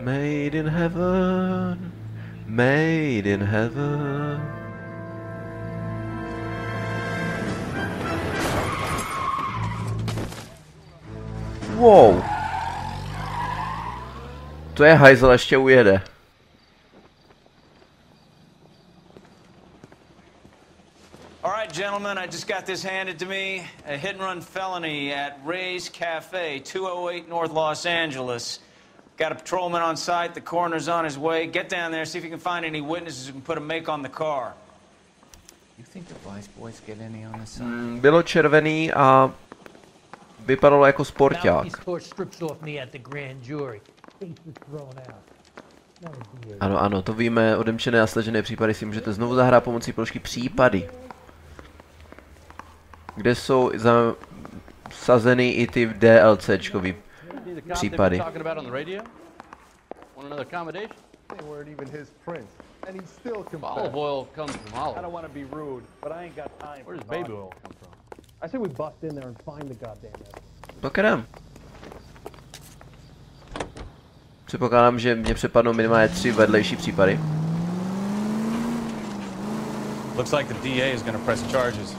Made in heaven. Made in heaven. Wow. To je hajzel, ještě ujede. Alright, gentlemen, I just got this handed to me. A hit and run felony at Ray's Cafe, 208 North Los Angeles. Got a patrolman on site, the coroner's on his way. Get down there, see if you can find any witnesses who can put a make on the car. You think the Vice boys get any on this side? Bylo červený a vypadalo jako sporták. Ano, ano, to víme, odemčené a stažené případy si můžete znovu zahrát pomocí položky případy. Kde jsou zasazeny i ty DLCčkový případy. Tak jdem. Předpokládám, že mě přepadnou minimálně 3 vedlejší případy. Looks like the DA is going to press charges.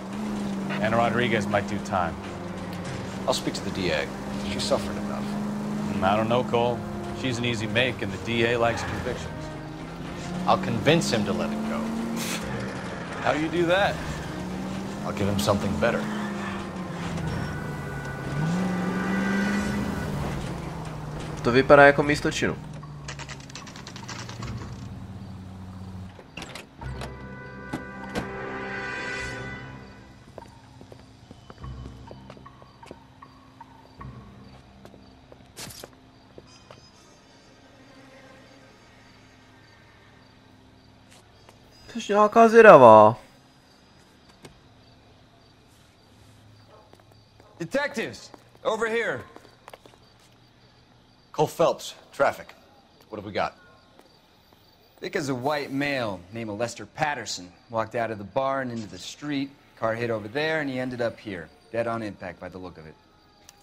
Anna Rodriguez might do time. I'll speak to the DA. She suffered enough. I don't know, Cole. She's an easy make, and the DA likes convictions. I'll convince him to let it go. How do you do that? I'll give him something better. To vypadá jako místo činu. Jsi nějaká zvědavá. Detectives, over here. Cole Phelps, traffic. What have we got? Vic is a white male named Lester Patterson. Walked out of the bar and into the street. Car hit over there and he ended up here. Dead on impact by the look of it.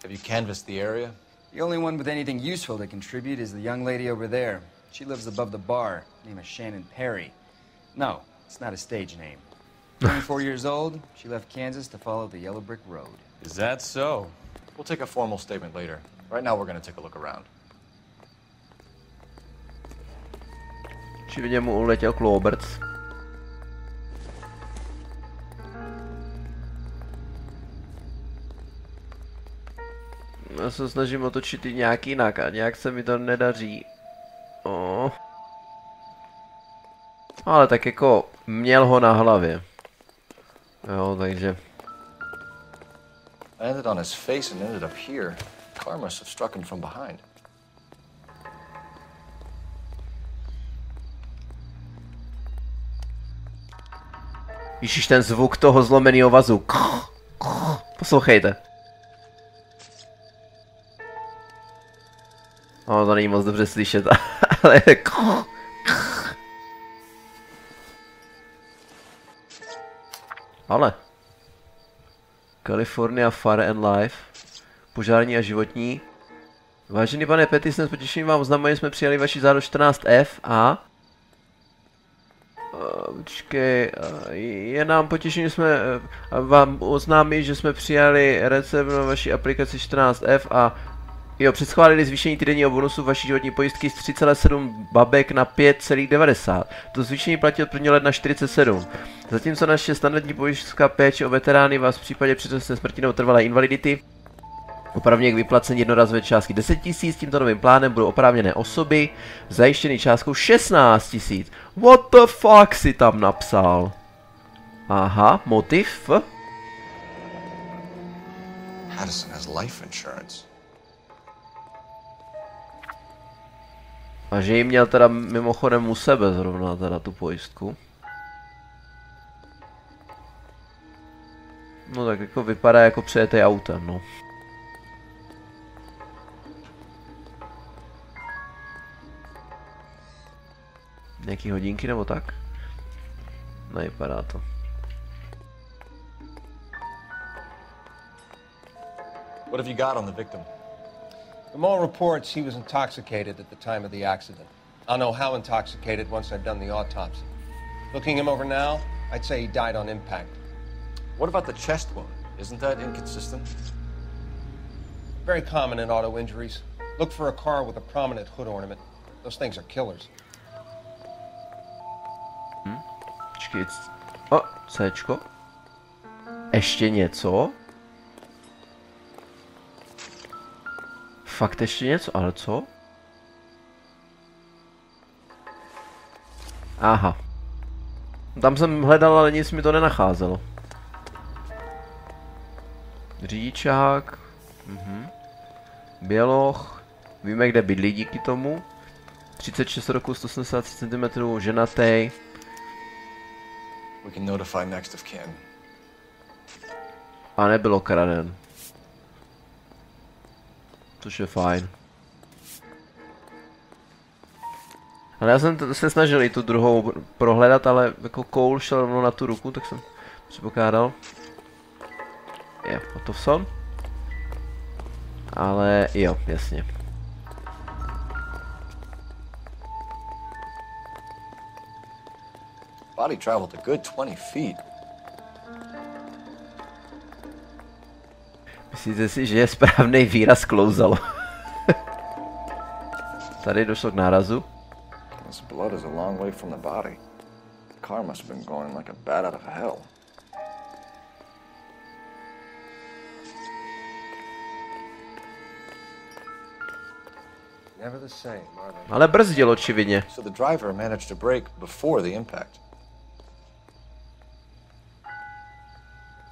Have you canvassed the area? The only one with anything useful to contribute is the young lady over there. She lives above the bar. Name is Shannon Perry. No, it's not a stage name. 24 years old, she left Kansas to follow the Yellow Brick Road. Is that so? We'll take a formal statement later. Right now we're going to take a look around. Čividně mu uletěl kloberc. Já se snažím otočit i nějak jinak a nějak se mi to nedaří. Oh. Ale tak jako měl ho na hlavě. Jo, takže... I ended on his face and ended up here. Car must have struck him from behind. Ježíš, ten zvuk toho zlomeného vazu. Poslouchejte. No, to není moc dobře slyšet, ale... Ale... California Fire and Life. Požární a životní. Vážený pane Petty, s potěšením vám oznamuji, jsme přijali vaši žádost 14F a... Počkej, je nám potěšení, že jsme vám oznámili, že jsme přijali recept na vaší aplikaci 14F a jo, předschválili zvýšení týdenního bonusu vaší životní pojistky z 3,7 babek na 5,90. To zvýšení platí od 1. ledna 47. Zatímco naše standardní pojistka péče o veterány vás v případě předčasné smrti nebo trvalé invalidity opravně k vyplacení jednorázové částky 10 000, s tímto novým plánem budou oprávněné osoby zajištěný částkou 16 000. What the fuck si tam napsal? Aha, motiv? Patterson has life insurance. A že jí měl teda mimochodem u sebe zrovna teda tu pojistku. No tak jako vypadá jako přejetý autem, no. Nějaký hodinky nebo tak? Nevypadá to. What have you got on the victim? From all reports, he was intoxicated at the time of the accident. I'll know how intoxicated once I've done the autopsy. Looking him over now, I'd say he died on impact. What about the chest wound? Isn't that inconsistent? Very common in auto injuries. Look for a car with a prominent hood ornament. Those things are killers. Počkej. O, Cčko. Ještě něco? Fakt ještě něco, ale co? Aha. Tam jsem hledal, ale nic mi to nenacházelo. Řidičák. Běloch. Víme, kde bydlí díky tomu. 36 roku, 183 cm, ženatý. We can notify next of kin. A nebyl okraden. Což je fajn. Ale já jsem se snažil i tu druhou prohledat, ale jako koul šel rovnou na tu ruku, tak jsem předpokládal. Je, Ottovson. Ale jo, jasně. Body traveled a good 20 feet. Myslíte si, že je správný výraz klouzalo? Tady došlo k nárazu. This blood is a long way from the body. The car must have been going like a bat out of hell. Never the same, are they? Ale brzdil očividně. So the driver managed to brake before the impact.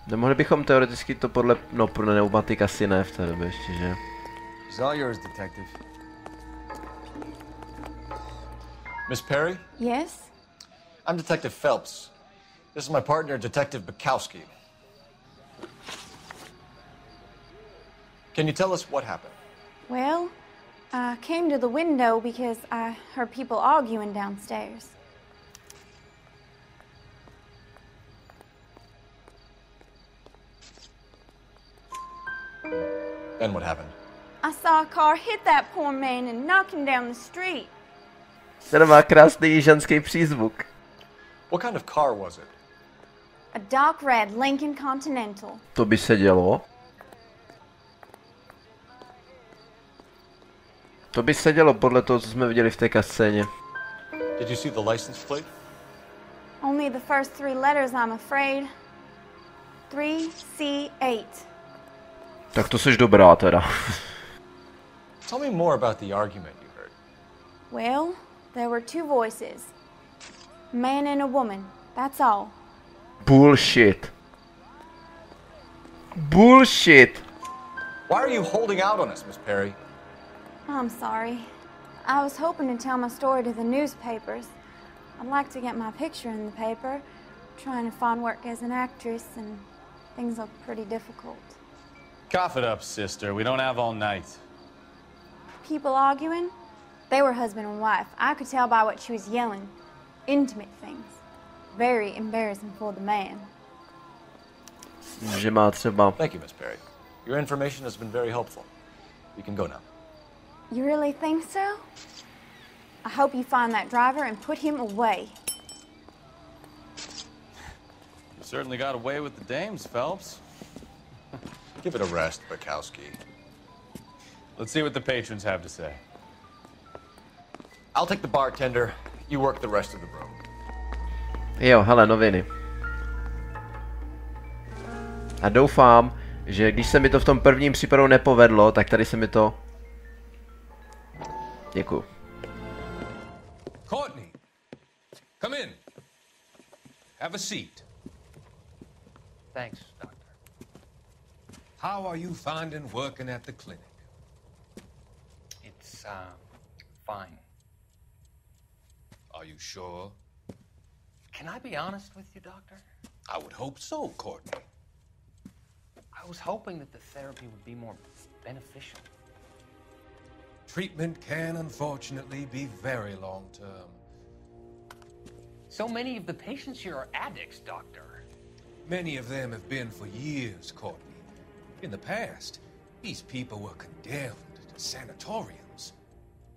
Nemohli bychom teoreticky to podle, no pro pneumatik asi ne v té době ještě, že? It's all yours, detective. Miss Perry? Yes? I'm Detective Phelps. This is my partner, Detective Bukowski. Can you tell us what happened? Well, I came to the window because I heard people arguing downstairs. Then what happened? I saw a car hit that poor man and knock him down the street. Ten má krásný jižanský přízvuk. What kind of car was it? A dark red Lincoln Continental. To by se dělo. To by se dělo podle toho, co jsme viděli v té kascéně. Did you see the license plate? Only the first three letters, I'm afraid. 3C8. Tak to seš dobrá teda. Tell me more about the argument you heard. Well, there were two voices. A man and a woman, that's all. Bullshit. Bullshit. Why are you holding out on us, Miss Perry? I'm sorry. I was hoping to tell my story to the newspapers. I'd like to get my picture in the paper. Trying to find work as an actress, and things look pretty difficult. Cough it up, sister. We don't have all night. People arguing? They were husband and wife. I could tell by what she was yelling. Intimate things. Very embarrassing for the man. Že má třeba. Thank you, Miss Perry. Your information has been very helpful. You can go now. You really think so? I hope you find that driver and put him away. You certainly got away with the dames, Phelps. Give it a rest, Bukowski. Let's see what the patrons have to say. I'll take the bartender. You work the rest of the room. Jo, hele, noviny. A doufám, že když se mi to v tom prvním případu nepovedlo, tak tady se mi to... Děkuju. Courtney, come in. Have a seat. Thanks, Doctor. How are you finding working at the clinic? It's, fine. Are you sure? Can I be honest with you, Doctor? I would hope so, Courtney. I was hoping that the therapy would be more beneficial. Treatment can unfortunately be very long-term. So many of the patients here are addicts, Doctor. Many of them have been for years, Courtney. In the past, these people were condemned to sanatoriums.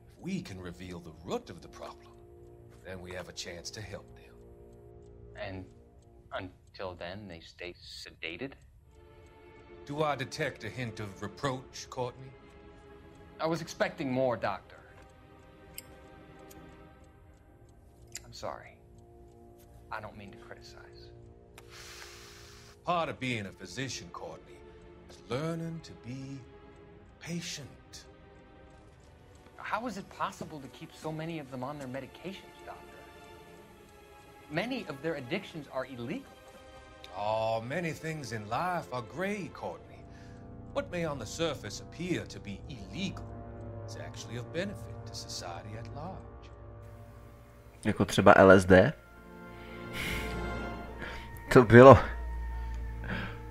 If we can reveal the root of the problem, then we have a chance to help them. And until then, they stay sedated? Do I detect a hint of reproach, Courtney? I was expecting more, Doctor. I'm sorry. I don't mean to criticize. Part of being a physician, Courtney, is learning to be patient. How is it possible to keep so many of them on their medications, Doctor? Many of their addictions are illegal. Oh, many things in life are gray, Courtney. What may on the surface appear to be illegal is actually of benefit to society at large. Jako třeba LSD?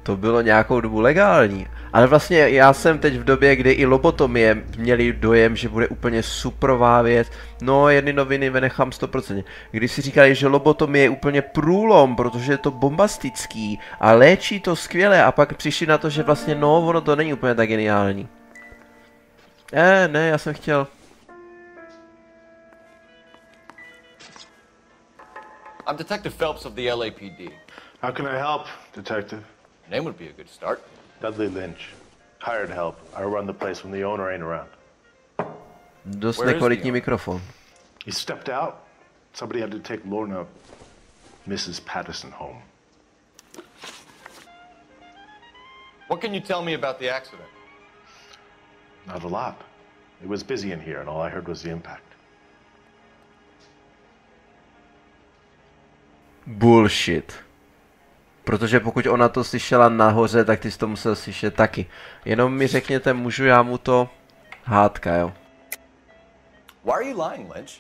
To bylo nějakou dobu legální. Ale vlastně já jsem teď v době, kdy i lobotomie měli dojem, že bude úplně suprová věc. No, jedny noviny vynechám 100%. Když si říkali, že lobotomie je úplně průlom, protože je to bombastický a léčí to skvěle a pak přišli na to, že vlastně no, ono to není úplně tak geniální. Ne, já jsem chtěl. I'm Detective Phelps of the LAPD. How can I help, Detective? Name would be a good start. Dudley Lynch. Hired help. I run the place when the owner ain't around. Dost nekvalitní mikrofon. He stepped out. Somebody had to take Lorna, Mrs. Patterson, home. What can you tell me about the accident? Not a lot. It was busy in here, and all I heard was the impact. Bullshit. Protože pokud ona to slyšela nahoře, tak ty jsi to musel slyšet taky. Jenom mi řekněte, můžu já mu to hádka, jo? Why are you lying, Lynch?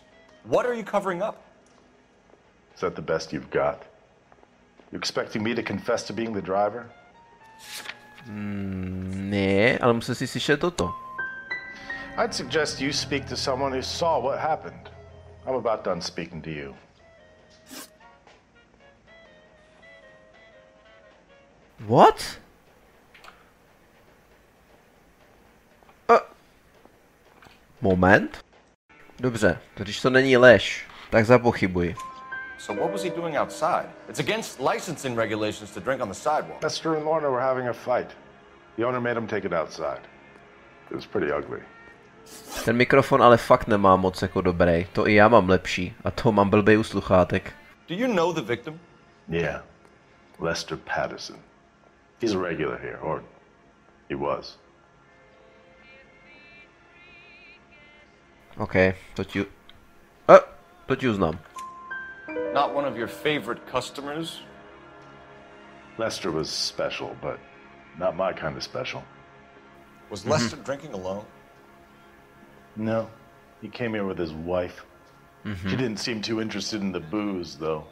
What are you covering up? Is that the best you've got? You expecting me to confess to being the driver? Ne, ale musel si slyšet toto. I'd suggest you speak to someone who saw what happened. I'm about done speaking to you. What? Moment. Dobře, když to není lež, tak zapochybuji. So what was he doing outside? It's against licensing regulations to drink on the sidewalk. Lester and Lorna were having a fight. The owner made him take it outside. It was pretty ugly. Ten mikrofon ale fakt nemá moc jako dobrý. To i já mám lepší. A to mám blbej u sluchátek. Do you know the victim? Yeah. Lester Patterson. He's a regular here, or he was. OK, to ti uznám. Not one of your favorite customers? Lester was special, but not my kind of special. Was Lester drinking alone? No. He came here with his wife. She didn't seem too interested in the booze, though.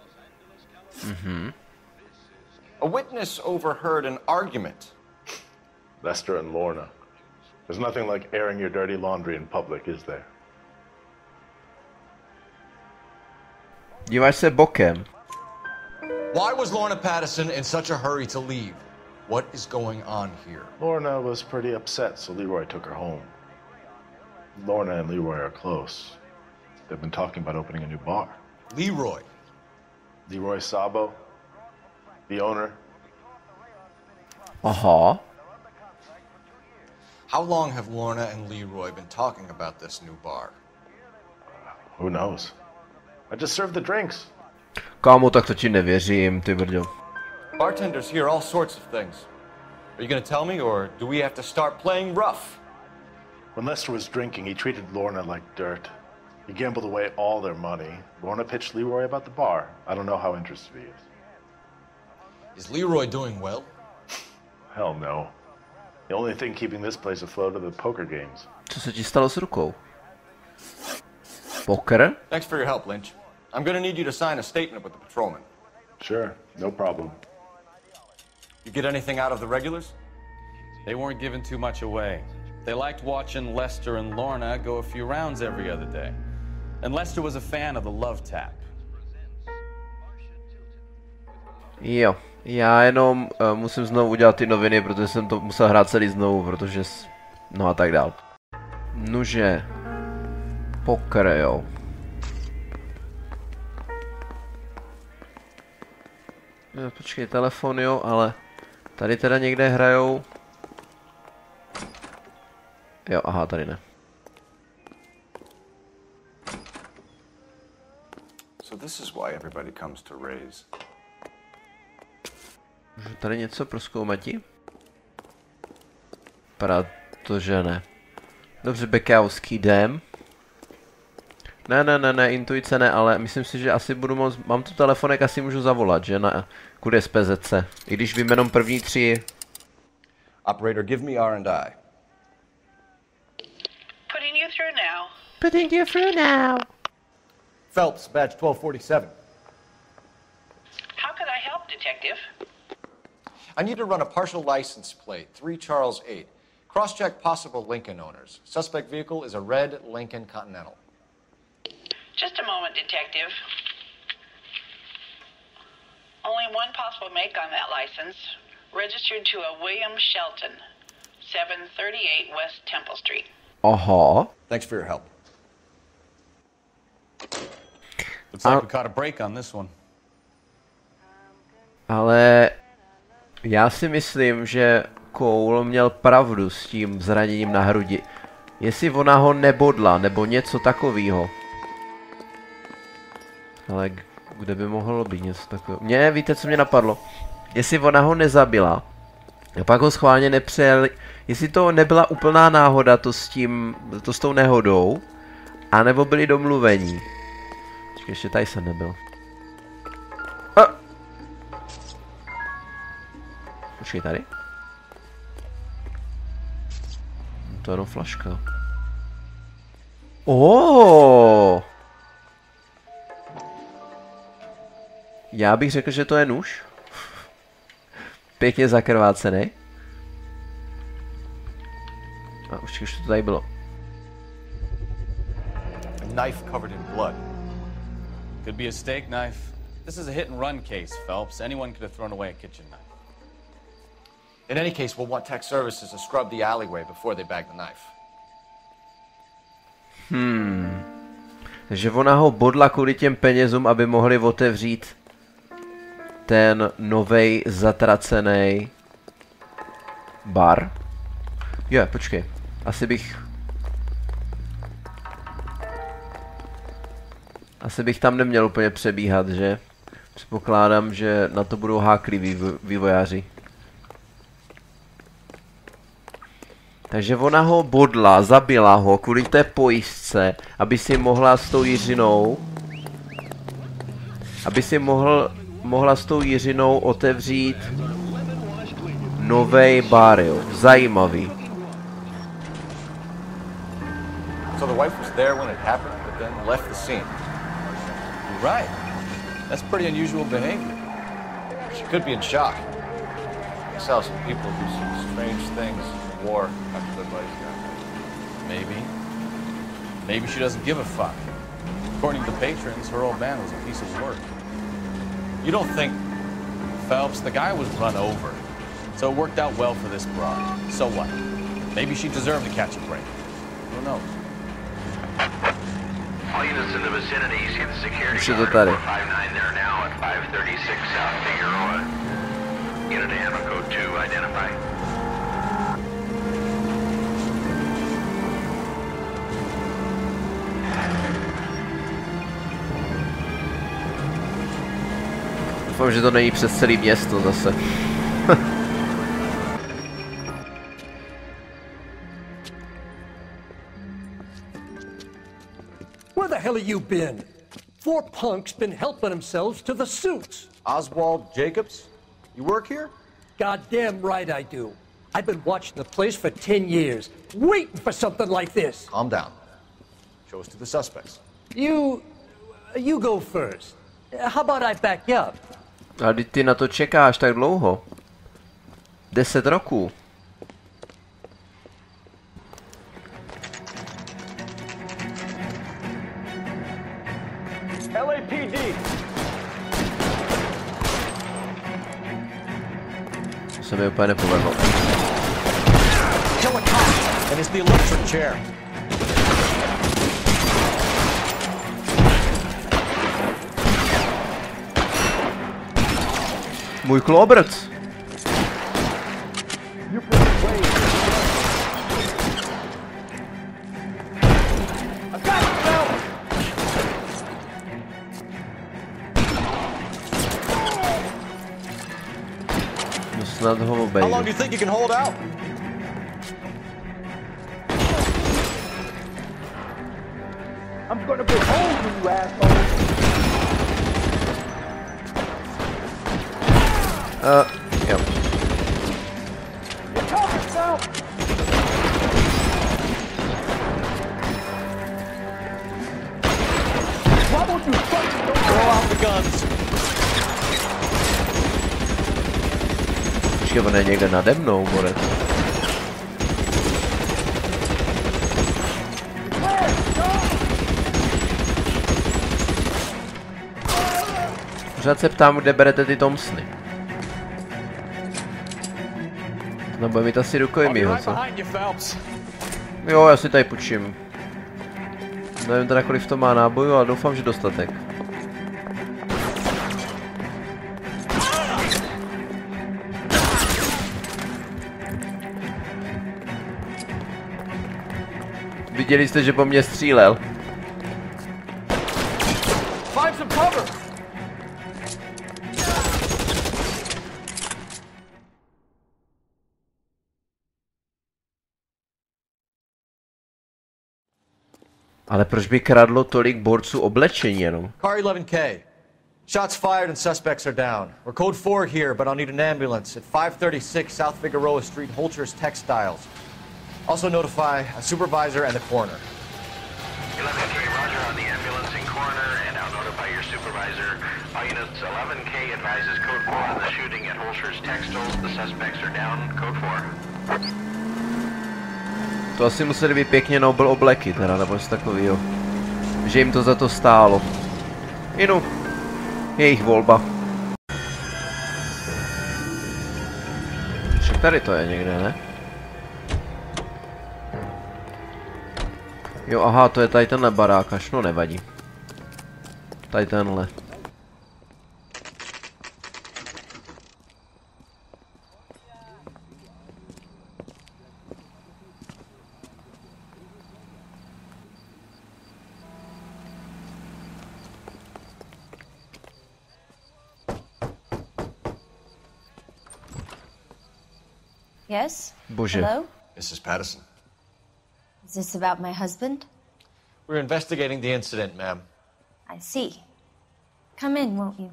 A witness overheard an argument. Lester and Lorna. There's nothing like airing your dirty laundry in public, is there? Díváš se bokem. Why was Lorna Patterson in such a hurry to leave? What is going on here? Lorna was pretty upset, so Leroy took her home. Lorna and Leroy are close. They've been talking about opening a new bar. Leroy? Leroy Sabo, the owner. Aha. How long have Lorna and Leroy been talking about this new bar? Who knows? I just served the drinks. Kámo, tak to ti nevěřím, ty brďo. Bartenders hear all sorts of things. Are you gonna tell me, or do we have to start playing rough? When Lester was drinking, he treated Lorna like dirt. He gambled away all their money. Lorna pitched Leroy about the bar. I don't know how interested he is. Is Leroy doing well? Hell no. The only thing keeping this place afloat are the poker games. Co se ti stalo s rukou? Poker? Thanks for your help, Lynch. I'm gonna need you to sign a statement with the patrolman. Sure, no problem. You get anything out of the regulars? They weren't giving too much away. They liked watching Lester and Lorna go a few rounds every other day. And Lester was a fan of the love tap. Jo, já jenom musím znovu udělat ty noviny, protože jsem to musel hrát celý znovu, protože no a tak dál. Nože. Poker, jo. Počkej, telefon jo, ale tady teda někde hrajou. Jo, aha, tady ne. So this is why everybody comes to Ray's. Můžu tady něco prozkoumati? Protože ne. Dobře, Bekauský jdem. Ne, intuice ne, ale myslím si, že asi budu moct, mám tu telefonek, asi můžu zavolat, že na kudy SPZC. I když vím jenom první 3. Operator, give me R&I. Putting you through now. Putting you through now. Phelps, badge 1247. How could I help, Detective? I need to run a partial license plate, 3 Charles 8. Cross-check possible Lincoln owners. Suspect vehicle is a red Lincoln Continental. Just a moment, Detective. Only one possible make on that license. Registered to a William Shelton, 738 West Temple Street. Aha. Thanks for your help. Looks like we caught a break on this one. Ale já si myslím, že Cole měl pravdu s tím zraněním na hrudi. Jestli ona ho nebodla, nebo něco takového. Ale kde by mohlo být něco takového? Víte, co mě napadlo? Jestli ona ho nezabila, a pak ho schválně nepřejeli, jestli to nebyla úplná náhoda to s tou nehodou, anebo byli domluvení. Počkej, ještě tady jsem nebyl. Počkej, tady? To je jenom flaška. Já bych řekl, že to je nůž. Pěkně zakrvácený. A už to tady bylo. A knife covered in blood. Could be a steak knife. This is a hit and run case, Phelps. Anyone could have thrown away a kitchen knife. In any case, we'll want tech services to scrub the alleyway before they bag the knife. Takže ona ho bodla kvůli těm penězům, aby mohli otevřít ten novej zatracený bar. Jo, počkej. Asi bych tam neměl úplně přebíhat, že? Předpokládám, že na to budou háklí vývojáři. Takže ona ho bodla, zabila ho kvůli té pojistce, aby si mohla s tou Jiřinou... Aby si mohla s tou Jiřinou otevřít novej bar, jo. Zajímavý. So the wife was there when it happened, but then left the scene. You're right. That's pretty unusual behavior. She could be in shock. I saw some people do some strange things in war after their buddies got hurt. Maybe. Maybe she doesn't give a fuck. According to the patrons, her old man was a piece of work. You don't think... Phelps, the guy was run over. So it worked out well for this broad. So what? Maybe she deserved to catch a break. Who knows? All units in the vicinity, see the security Už je to guard tady. 459 there now at 536 South Figueroa. Unit Ammo Code 2, identify. Doufám, že to není přes celé město zase. Where the hell have you been? 4 punks been helping themselves to the suits. Oswald Jacobs? You work here? Goddamn right I do. I've been watching the place for 10 years, waiting for something like this. Calm down. Show us to the suspects. You go first. How about I back you up? Ale ty na to čekáš tak dlouho. 10 roků. LAPD. To se mi úplně nepovedlo. Kill a cop, and it's the electric chair. Můj klobrc. No snad ho obejdu. How long do you think you can hold out? I'm gonna be home, you asshole. Jo. Počkej, on je někde nade mnou, borec. Pořád se ptám, kde berete ty Thompsony. No bude mít asi rukojmího, co? Jo, já si tady půjčím. Nevím teda, kolik to má nábojů, ale doufám, že dostatek. Viděli jste, že po mně střílel. Find some cover. Ale proč by kradlo tolik borců oblečení jenom? Car 11K. Shots fired and suspects are down. We're code 4 here, but I'll need an ambulance at 536 South Figueroa Street, Holcher's Textiles. Also notify a supervisor and the coroner. 11K, roger on the ambulance and coroner, and I'll notify your supervisor. All units, 11K advises code 4 on the shooting at Holcher's Textiles. The suspects are down, code 4. To asi museli být pěkně Nobel obleky teda, nebo něco takovýho. Že jim to za to stálo. Jinu. Jejich volba. Však tady to je někde, ne? Jo, aha, to je tady tenhle barák, až no nevadí. Tady tenhle. Yes? Bože. Hello? Mrs. Patterson. Is this about my husband? We're investigating the incident, ma'am. I see. Come in, won't you?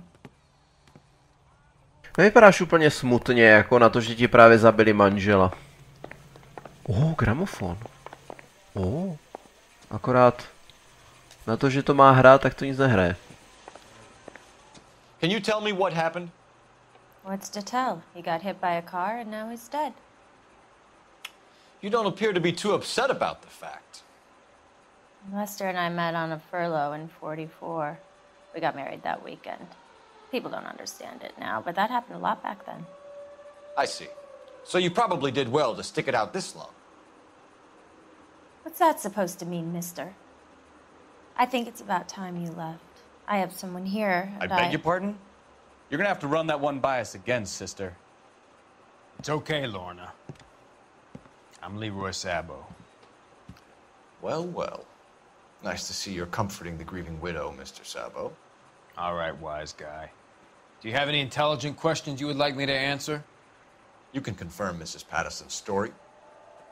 Nevypadáš úplně smutně, jako na to, že ti právě zabili manžela. Gramofon. Akorát na to, že to má hrát, tak to nic nehraje. Can you tell me what happened? What's to tell? He got hit by a car and now he's dead. You don't appear to be too upset about the fact. Lester and I met on a furlough in '44. We got married that weekend. People don't understand it now, but that happened a lot back then. I see. So you probably did well to stick it out this long. What's that supposed to mean, mister? I think it's about time you left. I have someone here. I beg your pardon? You're gonna have to run that one by us again, sister. It's okay, Lorna. I'm Leroy Sabo. Well, well. Nice to see you're comforting the grieving widow, Mr. Sabo. All right, wise guy. Do you have any intelligent questions you would like me to answer? You can confirm Mrs. Patterson's story.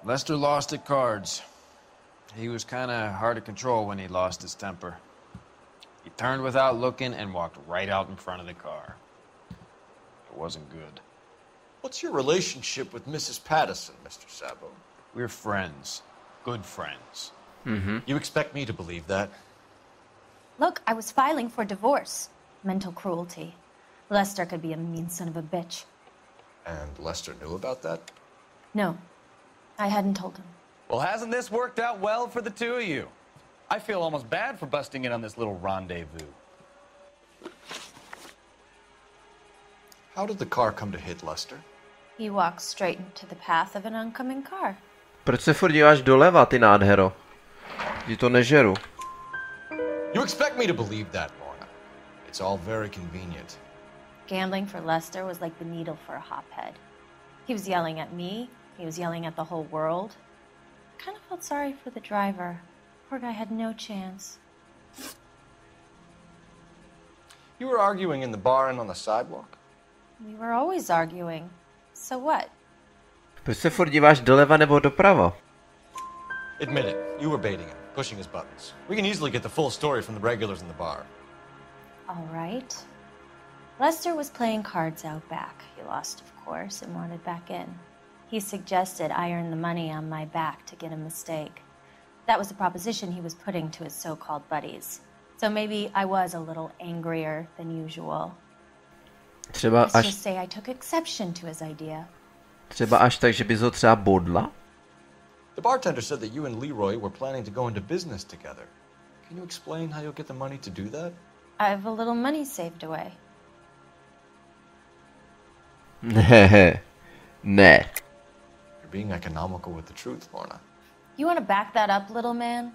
Lester lost at cards. He was kind of hard to control when he lost his temper. He turned without looking and walked right out in front of the car. It wasn't good. What's your relationship with Mrs. Patterson, Mr. Sabo? We're friends. Good friends. You expect me to believe that? Look, I was filing for divorce. Mental cruelty. Lester could be a mean son of a bitch. And Lester knew about that? No, I hadn't told him. Well, hasn't this worked out well for the two of you? I feel almost bad for busting in on this little rendezvous. How did the car come to hit Lester? He walked straight into the path of an oncoming car. Proč se furt díváš doleva, ty nádhero? Ti to nežeru. You expect me to believe that, Lorna. It's all very convenient. Gambling for Lester was like the needle for a hophead. He was yelling at me. He was yelling at the whole world. I kind of felt sorry for the driver. Poor guy had no chance. You were arguing in the bar and on the sidewalk? We were always arguing. So what? Proč se furt díváš doleva nebo doprava? Admit it, you were baiting him, pushing his buttons. We can easily get the full story from the regulars in the bar. All right. Lester was playing cards out back. He lost, of course, and wanted back in. He suggested I earn the money on my back to get a mistake. That was the proposition he was putting to his so-called buddies. So maybe I was a little angrier than usual. Let's just say I took exception to his idea. Třeba až tak, že bys ho třeba bodla? The bartender said that you and Leroy were planning to go into business together. Can you explain how you'll get the money to do that? I have a little money saved away. Ne. You're being economical with the truth, Lorna. You want to back that up, little man?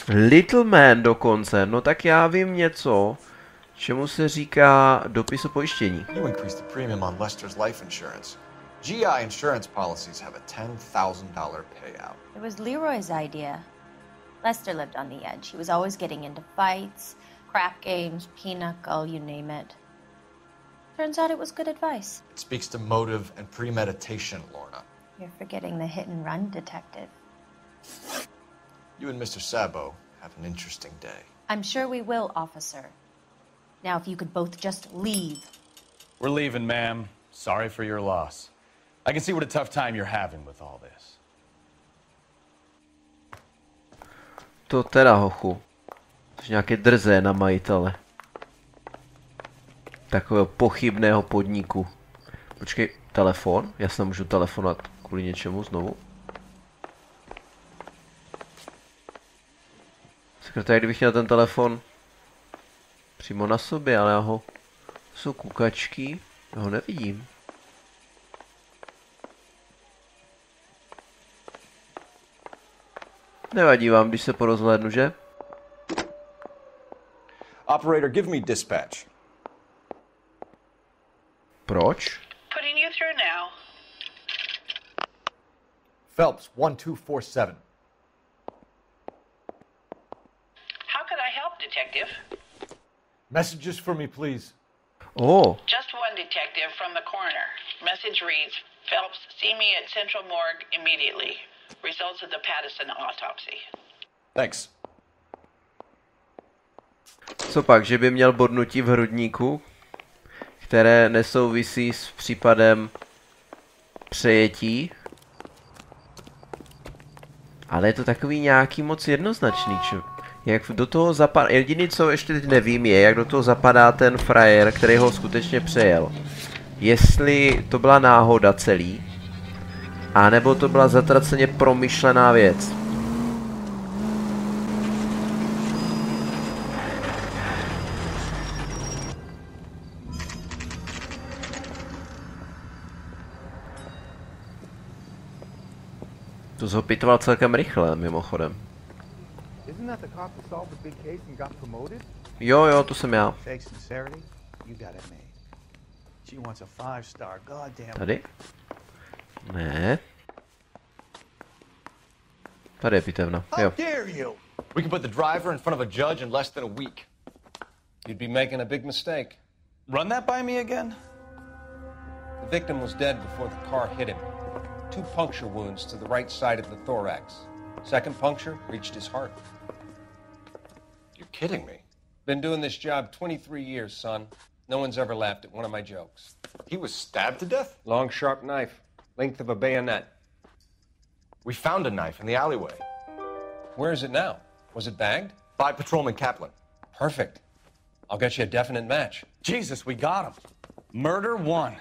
Little man dokonce. No tak já vím něco, čemu se říká dopis o pojištění. You increased the premium on Lester's life insurance. GI insurance policies have a $10,000 payout. It was Leroy's idea. Lester lived on the edge. He was always getting into fights, crap games, pinochle, you name it. Turns out it was good advice. It speaks to motive and premeditation, Lorna. You're forgetting the hit-and-run detective. You and Mr. Sabo have an interesting day. I'm sure we will, officer. Now, if you could both just leave. We're leaving, ma'am. Sorry for your loss. I can see what a tough time you're having with all this. To teda, hochu. Jsi nějaké drzé na majitele. Takového pochybného podniku. Počkej, telefon? Já se můžu telefonovat kvůli něčemu znovu. Sekretář, kdybych měl ten telefon přímo na sobě, ale já ho... To jsou kukačky, já ho nevidím. Nevadí vám, když se porozhlédnu, že? Operator, give me dispatch. Proč? Putting you through now. Phelps, 1247. How could I help, Detective? Messages for me, please. Oh. Just one detective from the coroner. Message reads, Phelps, see me at Central Morgue immediately. Results of the Patterson autopsy. Thanks. Co pak, že by měl bodnutí v hrudníku, které nesouvisí s případem přejetí? Ale je to takový nějaký moc jednoznačný, jak do toho zapadá, jediný co ještě teď nevím je, jak do toho zapadá ten frajer, který ho skutečně přejel. Jestli to byla náhoda celý, anebo to byla zatraceně promyšlená věc. To zhopitoval celkem rychle, mimochodem. Jo, to jsem já. Tady? Ne. Tady je pitevna, jo. We can put the driver in front of a judge in less than a week. You'd be making a big mistake. Run that by me again? The victim was dead before the car hit him. 2 puncture wounds to the right side of the thorax. Second puncture reached his heart. You're kidding me. Been doing this job 23 years, son. No one's ever laughed at one of my jokes. He was stabbed to death? Long, sharp knife. Length of a bayonet. We found a knife in the alleyway. Where is it now? Was it bagged? By Patrolman Kaplan. Perfect. I'll get you a definite match. Jesus, we got him. Murder 1.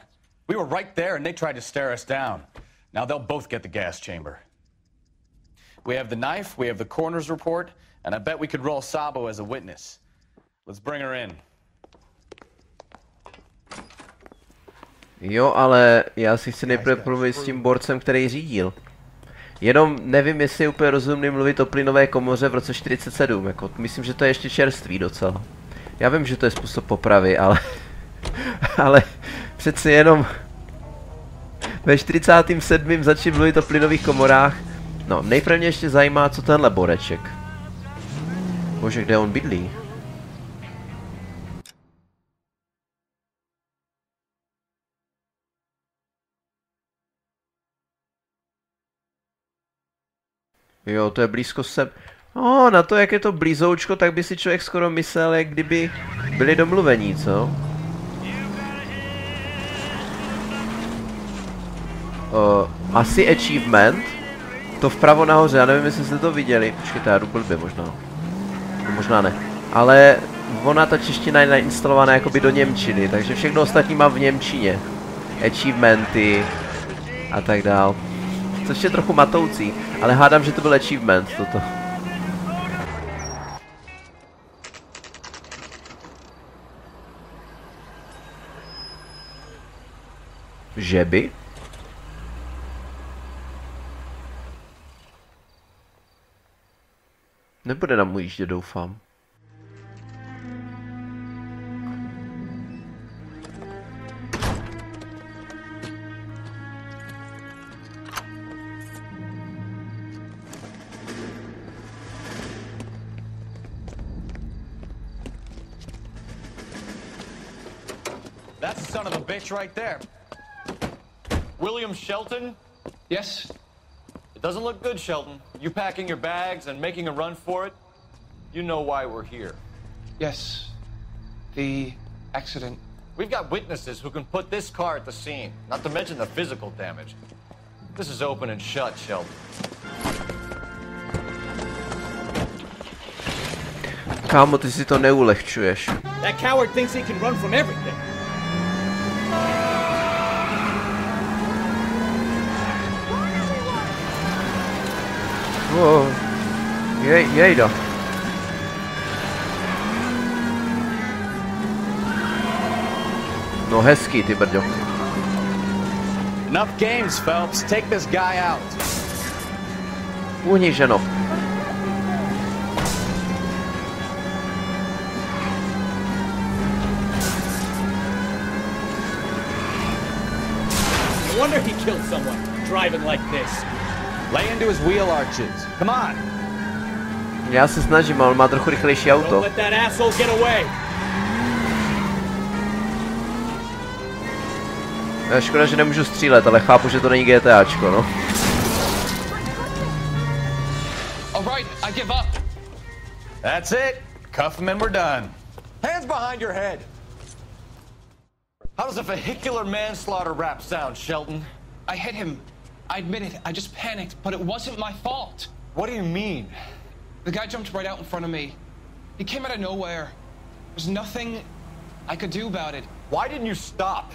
We were right there and they tried to stare us down. Now they'll both get the gas chamber. We have the knife, we have the coroner's report, and I bet we could roll Sabo as a witness. Let's bring her in. Jo, ale já si chci nejprve promluvit s tím borcem, který řídil. Jenom nevím, jestli je úplně rozumný mluvit o plynové komoře v roce 47, jako myslím, že to je ještě čerstvý docela. Já vím, že to je způsob popravy, ale Ale přeci jenom ve 47. začali mluvit o plynových komorách. No, nejprve mě ještě zajímá, co tenhle boreček. Bože, kde on bydlí? Jo, to je blízko sem. Na to, jak je to blízoučko, tak by si člověk skoro myslel, jak kdyby byli domluvení, co? Asi achievement. To vpravo nahoře, já nevím, jestli jste to viděli. Počkejte, já jdu blbě možná. No, možná ne. Ale ona, ta čeština je nainstalovaná jakoby do němčiny, takže všechno ostatní mám v němčině. Achievementy a tak dál. Což je trochu matoucí, ale hádám, že to byl achievement, toto. Že by? Nebude nám ujíždět, doufám. That's the son of a bitch right there. William Shelton? Yes? It doesn't look good, Shelton. You packing your bags and making a run for it? You know why we're here. Yes. The accident. We've got witnesses who can put this car at the scene, not to mention the physical damage. This is open and shut, Shelton. Kámo, ty si to neulehčuješ. That coward thinks he can run from everything. Wow. Jejda. No hezký, ty brďo. Enough games, Phelps. Take this guy out. Uhni, ženo. No wonder he killed someone, driving like this. Lay into his wheel arches. Come on. Já se snažím, ale on má trochu rychlejší auto. Don't let that asshole get away. Škoda, že nemůžu střílet, ale chápu, že to není GTAčko, no. All right, I give up. That's it. Cuff him and we're done. Hands behind your head. How does a vehicular manslaughter rap sound, Shelton? I hit him. I admit it. I just panicked, but it wasn't my fault. What do you mean? The guy jumped right out in front of me. He came out of nowhere. There's nothing I could do about it. Why didn't you stop?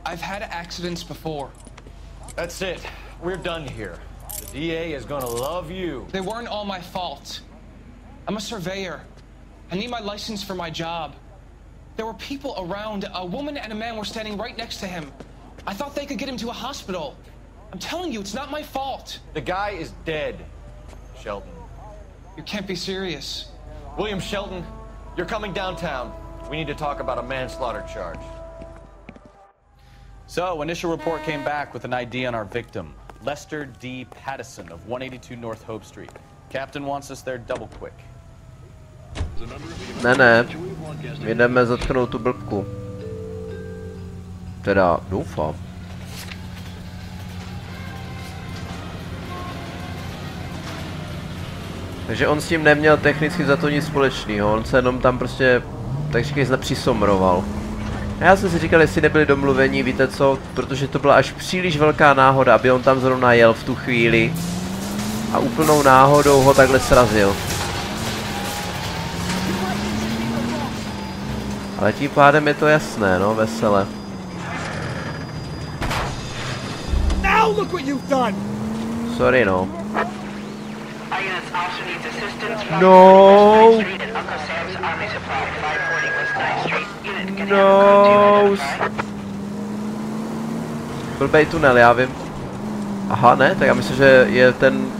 I've had accidents before. That's it. We're done here. The DA is gonna love you. They weren't all my fault. I'm a surveyor. I need my license for my job. There were people around. A woman and a man were standing right next to him. I thought they could get him to a hospital. I'm telling you, it's not my fault. The guy is dead, Shelton. You can't be serious. William Shelton, you're coming downtown. We need to talk about a manslaughter charge. So, initial report came back with an ID on our victim, Lester D. Pattison of 182 North Hope Street. Captain wants us there double quick. Ne, my jdeme zatknout tu blbku. Teda, doufám. Takže on s tím neměl technicky za to nic společného, on se jenom tam prostě, tak říkají, přisomroval. A já jsem si říkal, jestli nebyli domluvení, víte co, protože to byla až příliš velká náhoda, aby on tam zrovna jel v tu chvíli a úplnou náhodou ho takhle srazil. Ale tím pádem je to jasné, no, vesele. Sorry, no. No. No. Blbej tunel, já vím. Aha, ne, tak já myslím, že je ten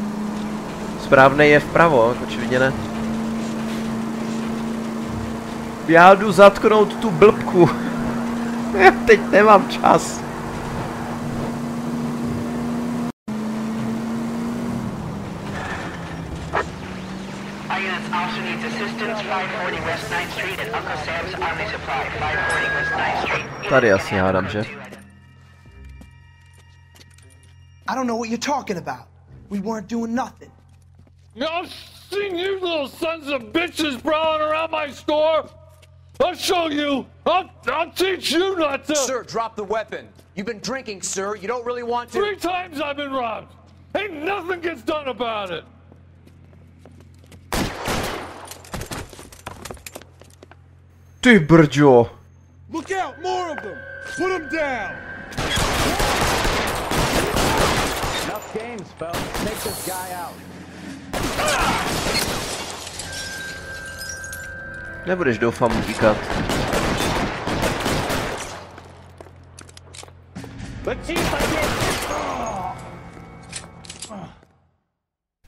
správný je vpravo, očividně ne. Já jdu zatknout tu blbku. Teď nemám čas. Units also needs assistance 540 West 9th Street at Uncle Sam's Army Supply, 540 West 9th Street. Tady asi hádám, že? I don't know what you're talking about. We weren't doing nothing. I've seen you little sons of bitches prowling around my store. I'll show you. I'll teach you not to. Sir, drop the weapon. You've been drinking, sir. You don't really want to. 3 times I've been robbed. Ain't nothing gets done about it. Ty brďo. Look out, more of them. Put them down. Enough games, fellas. Take this guy out. Nebudeš, doufám, utíkat.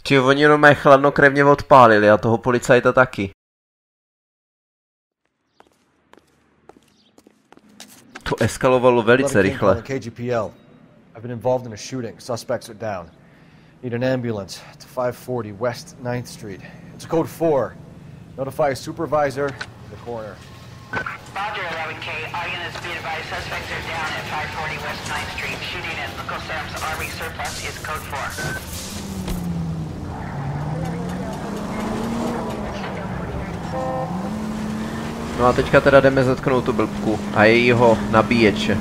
Ty oni jenom mé chladnokrevně odpálili a toho policajta taky. To eskalovalo velice rychle. KGPL. I've been involved in a shooting. Suspects are down. Need an ambulance to 540 West 9th Street. It's a code 4. Notify a supervisor, the coroner. Roger, 11K. All units be advised, suspects are down at 540 West 9th Street. Shooting at Uncle Sam's Army surplus is code 4. No a teďka teda jdeme zatknout tu blbku a jejího nabíječe.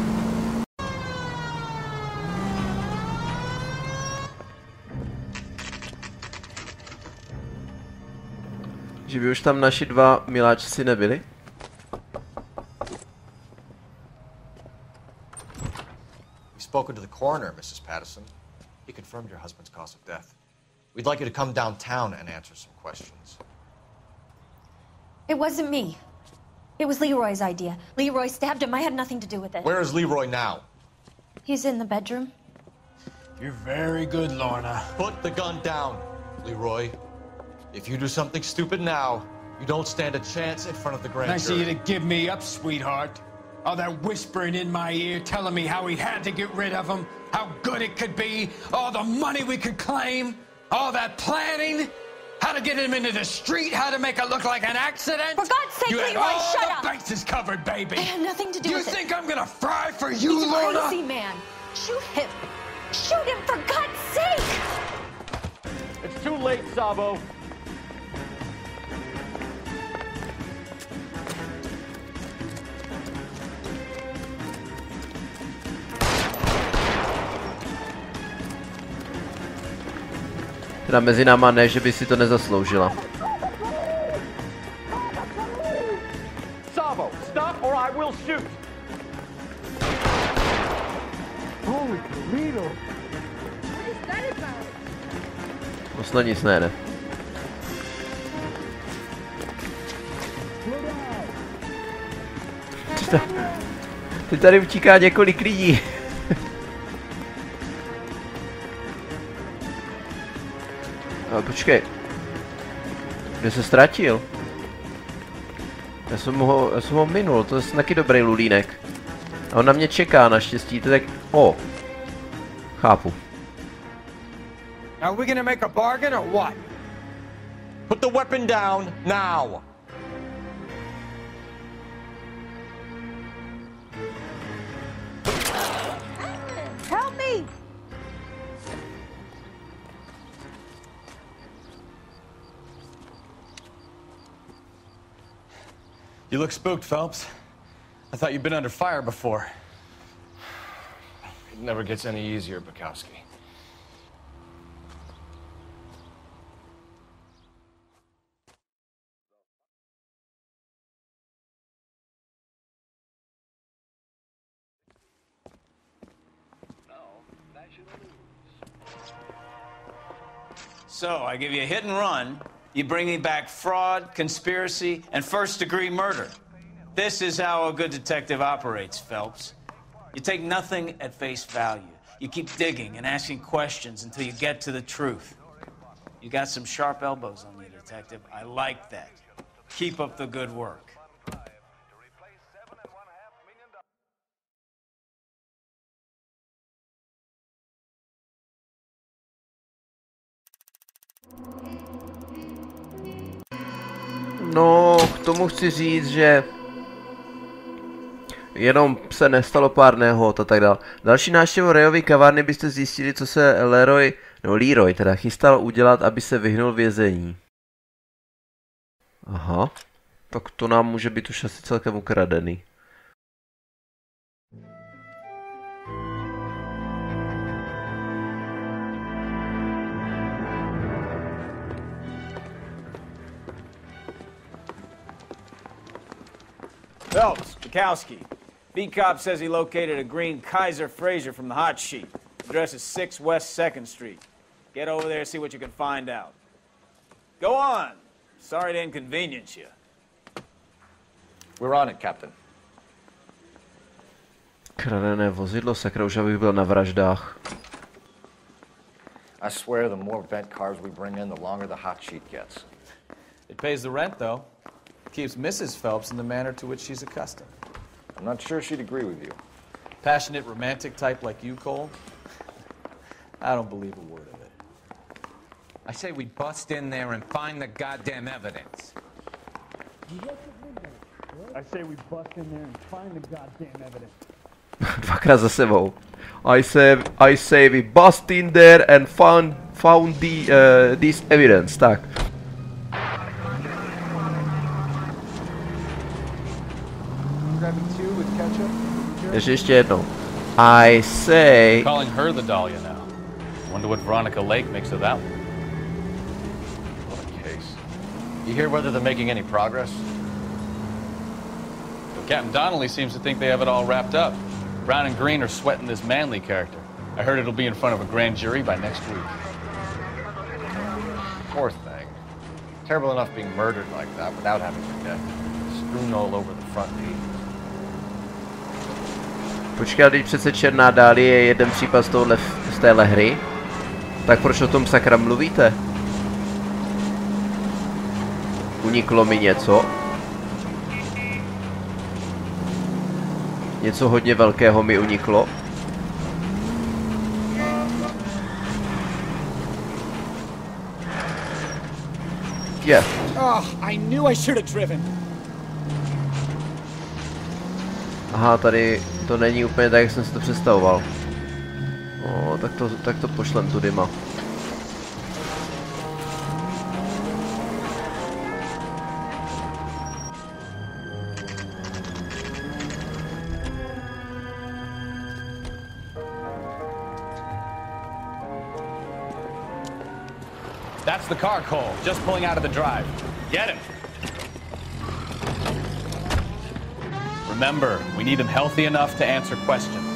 Že by už tam naši 2 miláčci nebyli? We've spoken to the coroner, Mrs. Patterson. He confirmed your husband's cause of death. We'd like you to come downtown and answer some questions. It wasn't me. It was Leroy's idea. Leroy stabbed him. I had nothing to do with it. Where is Leroy now? He's in the bedroom. You're very good, Lorna. Put the gun down, Leroy. If you do something stupid now, you don't stand a chance in front of the grand Nice of jury. you to give me up, sweetheart. All that whispering in my ear telling me how we had to get rid of him, how good it could be, all the money we could claim, all that planning, how to get him into the street, how to make it look like an accident. For God's sake, you had Leroy, all shut the up! bases covered, baby. I had nothing to do with it. You think I'm gonna fry for you, He's a Lorna? crazy man. Shoot him! Shoot him, for God's sake! It's too late, Sabo. Teda mezi náma ne, že by si to nezasloužila. Sabo, stop or I will shoot. Holy Toledo. What is that about? To snad nic nejde. Ty tady utíká několik lidí. Ale počkej. Kde se ztratil? Já jsem ho minul, to je taky dobrý lulínek. A on na mě čeká naštěstí, to je tak... O. Chápu. Are we gonna make a bargain or what? Put the weapon down now. Help me! You look spooked, Phelps. I thought you'd been under fire before. It never gets any easier, Bukowski. So, I give you a hit and run. You bring me back fraud, conspiracy, and first-degree murder. This is how a good detective operates, Phelps. You take nothing at face value. You keep digging and asking questions until you get to the truth. You got some sharp elbows on you, detective. I like that. Keep up the good work. No, k tomu chci říct, že jenom se nestalo pár nehod a tak dále. Další návštěvou Rayovy kavárny byste zjistili, co se Leroy teda chystal udělat, aby se vyhnul vězení. Aha, tak to nám může být už asi celkem ukradený. Phelps, Bukowski. B-Cop says he located a green Kaiser Fraser from the hot sheet. Address is 6 West 2nd Street. Get over there and see what you can find out. Go on. Sorry to inconvenience you. We're on it, Captain. Kradené vozidlo, sakra, už abych byl na vraždách. I swear the more bent cars we bring in, the longer the hot sheet gets. It pays the rent, though. Keeps Mrs. Phelps in the manner to which she's accustomed. I'm not sure she'd agree with you. Passionate, romantic type like you, Cole? I don't believe a word of it. I say we bust in there and find the goddamn evidence. I say we bust in there and find the goddamn evidence. Dvakrát za sebou. I say we bust in there and found this evidence. Tak. Ještě jednou. I say... Calling her the Dahlia now. Wonder what Veronica Lake makes of that one. What a case. You hear whether they're making any progress? Well, Captain Donnelly seems to think they have it all wrapped up. Brown and Green are sweating this Manley character. I heard it'll be in front of a grand jury by next week. Poor thing. Terrible enough being murdered like that without having her death. Strewn all over the front page. Počkej, když přece Černá Dálie je jeden případ z téhle hry, tak proč o tom sakra mluvíte? Uniklo mi něco. Něco hodně velkého mi uniklo. Yeah. Oh, I knew I should have driven. Aha, tady to není úplně tak, jak jsem si to představoval. O, tak to pošlem tu dyma. That's the car, Cole. Just pulling out of the drive. Get him. Remember, we need him healthy enough to answer questions.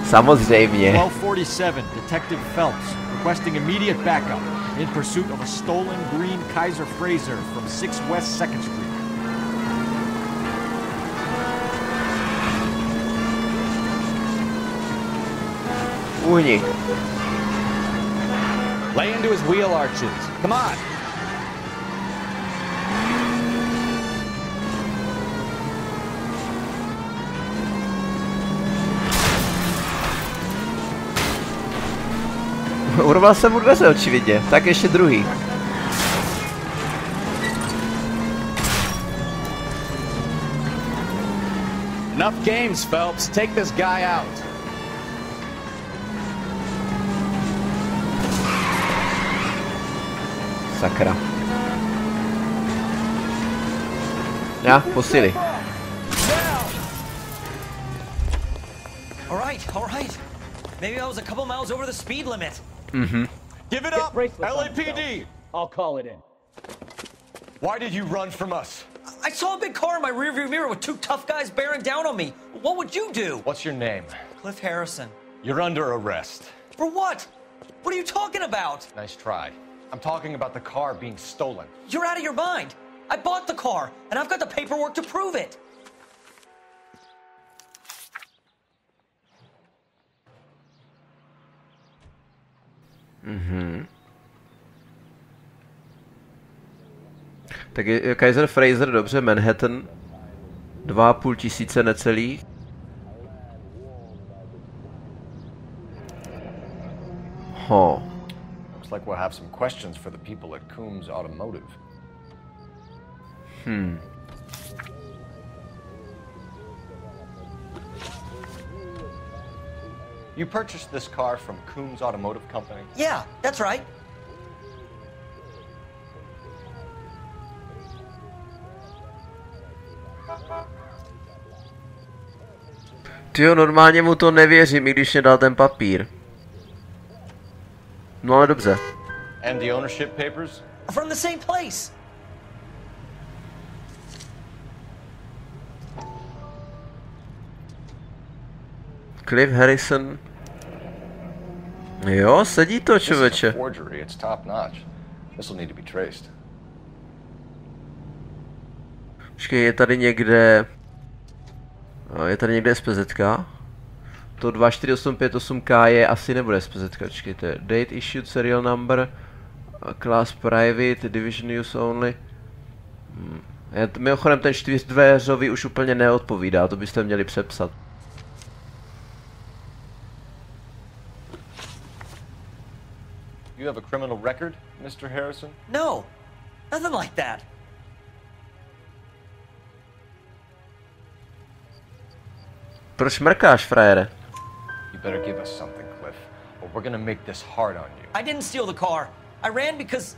Samozřejmě. 1247, Detective Phelps, requesting immediate backup in pursuit of a stolen green Kaiser Fraser from 6 West 2nd Street. Únik. Lay into his wheel arches. Come on. Urval jsem mu dveře, očividně. Tak ještě druhý. Enough games, Phelps. Take this guy out. Sakra. Já, posily. All right. Maybe I was a couple miles over the speed limit. Mhm. Give it up, LAPD! I'll call it in. Why did you run from us? I saw a big car in my rearview mirror with two tough guys bearing down on me. What would you do? What's your name? Cliff Harrison. You're under arrest. For what? What are you talking about? Nice try. I'm talking about the car being stolen. You're out of your mind. I bought the car, and I've got the paperwork to prove it. Mhm. Tak je Kaiser Fraser, dobře, Manhattan. 2,5 tisíce necelých. Ho. Looks like we'll have some questions for the people at Coombs Automotive. You purchased this car from Coombs Automotive Company? Yeah, that's right. Tyjo, normálně mu to nevěřím, i když mě dal ten papír. No ale dobře. And the ownership papers? From the same place. Cliff Harrison. Jo, sedí to, člověče. Forgery, it's top notch. This will need to be traced. Počkej, je tady někde SPZ-ka? To 24858K je asi nebude SPZ-ka, počkejte. Date issued, serial number, class private, division use only. Mimochodem ten 4dveřový už úplně neodpovídá, to byste měli přepsat. You have a criminal record, Mr. Harrison? No, nothing like that. Proč mrkáš, frajere? You better give us something, Cliff, or we're gonna make this hard on you. I didn't steal the car. I ran because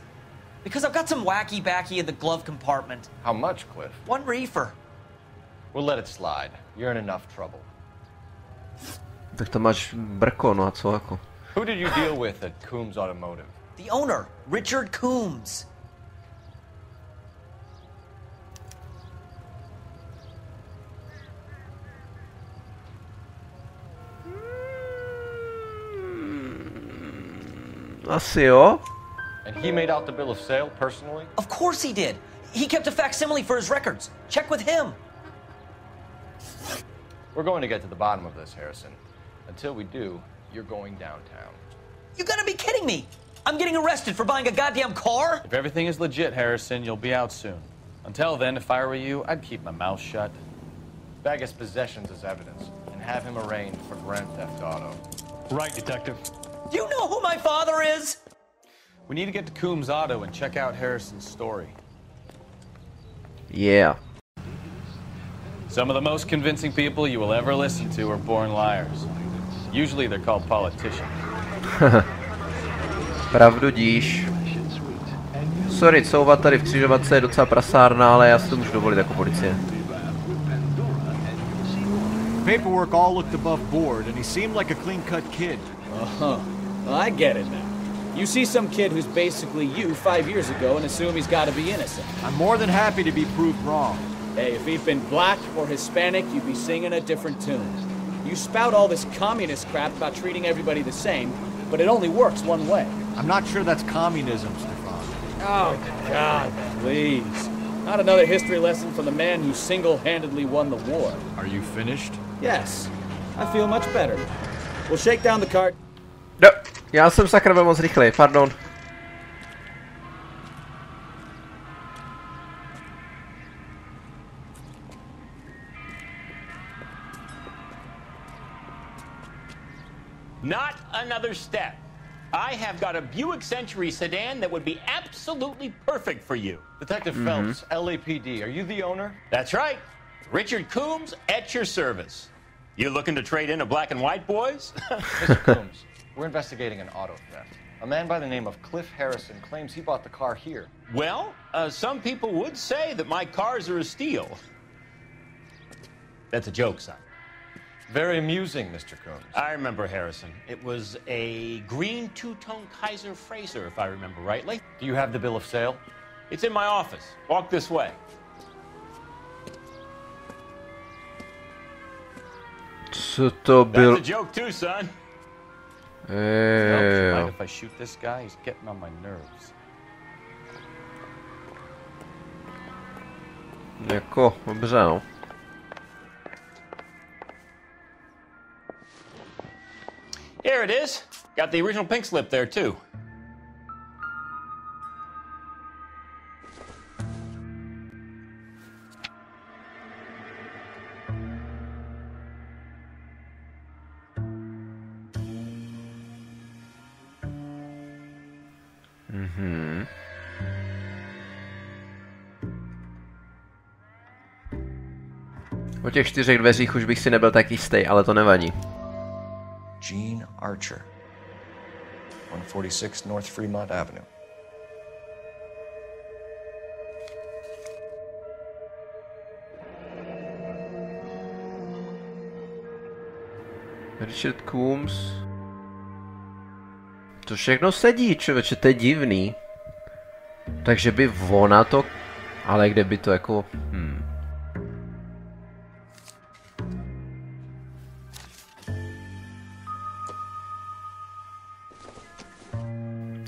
I've got some wacky backy in the glove compartment. How much, Cliff? 1 reefer. We'll let it slide. You're in enough trouble. Tak to máš brko, no a co jako? Who did you deal with at Coombs Automotive? The owner, Richard Coombs. Asi jo. And he made out the bill of sale personally? Of course he did. He kept a facsimile for his records. Check with him. We're going to get to the bottom of this, Harrison. Until we do, you're going downtown. You gotta be kidding me! I'm getting arrested for buying a goddamn car? If everything is legit, Harrison, you'll be out soon. Until then, if I were you, I'd keep my mouth shut. Bag his possessions as evidence, and have him arraigned for grand theft auto. Right, Detective. Do you know who my father is? We need to get to Coombs Auto and check out Harrison's story. Yeah. Some of the most convincing people you will ever listen to are born liars. Usually they're called politicians. Pravdu díš. Sorry, couvat tady v křižovatce je docela prasárna, ale já si to můžu dovolit jako policie. Paperwork all looked above board, and he seemed like a clean-cut kid. Uh-huh. Well, I get it now. You see some kid who's basically you 5 years ago and assume he's got to be innocent. I'm more than happy to be proved wrong. Hey, if he'd been black or Hispanic, you'd be singing a different tune. You spout all this communist crap about treating everybody the same, but it only works one way. I'm not sure that's communism, Stefan. Oh, God, please. Not another history lesson from the man who single-handedly won the war. Are you finished? Yes. I feel much better. We'll shake down the cart. No, já jsem sakra byl moc rychlej, pardon. Not another step. I have got a Buick Century sedan that would be absolutely perfect for you. Detective Phelps, LAPD, are you the owner? That's right. Richard Coombs at your service. You looking to trade in a black and white, boys? Mr. Coombs, we're investigating an auto theft. A man by the name of Cliff Harrison claims he bought the car here. Well, some people would say that my cars are a steal. That's a joke, son. Very amusing, Mr. Coombs. I remember Harrison. It was a green two-tone Kaiser Frazer, if I remember rightly. Do you have the bill of sale? It's in my office. Walk this way. Co to byl? That's a joke too, son. Mind if I shoot this guy? He's getting on my nerves. Jako, dobře no. Here it is. Got the original pink slip there too. Mhm. O těch 4 dveřích už bych si nebyl tak jistý, ale to nevadí. Gene Archer. 146 North Fremont Avenue. Richard Coombs. To všechno sedí, člověče, to je divný. Takže by ona to... Ale kde by to jako...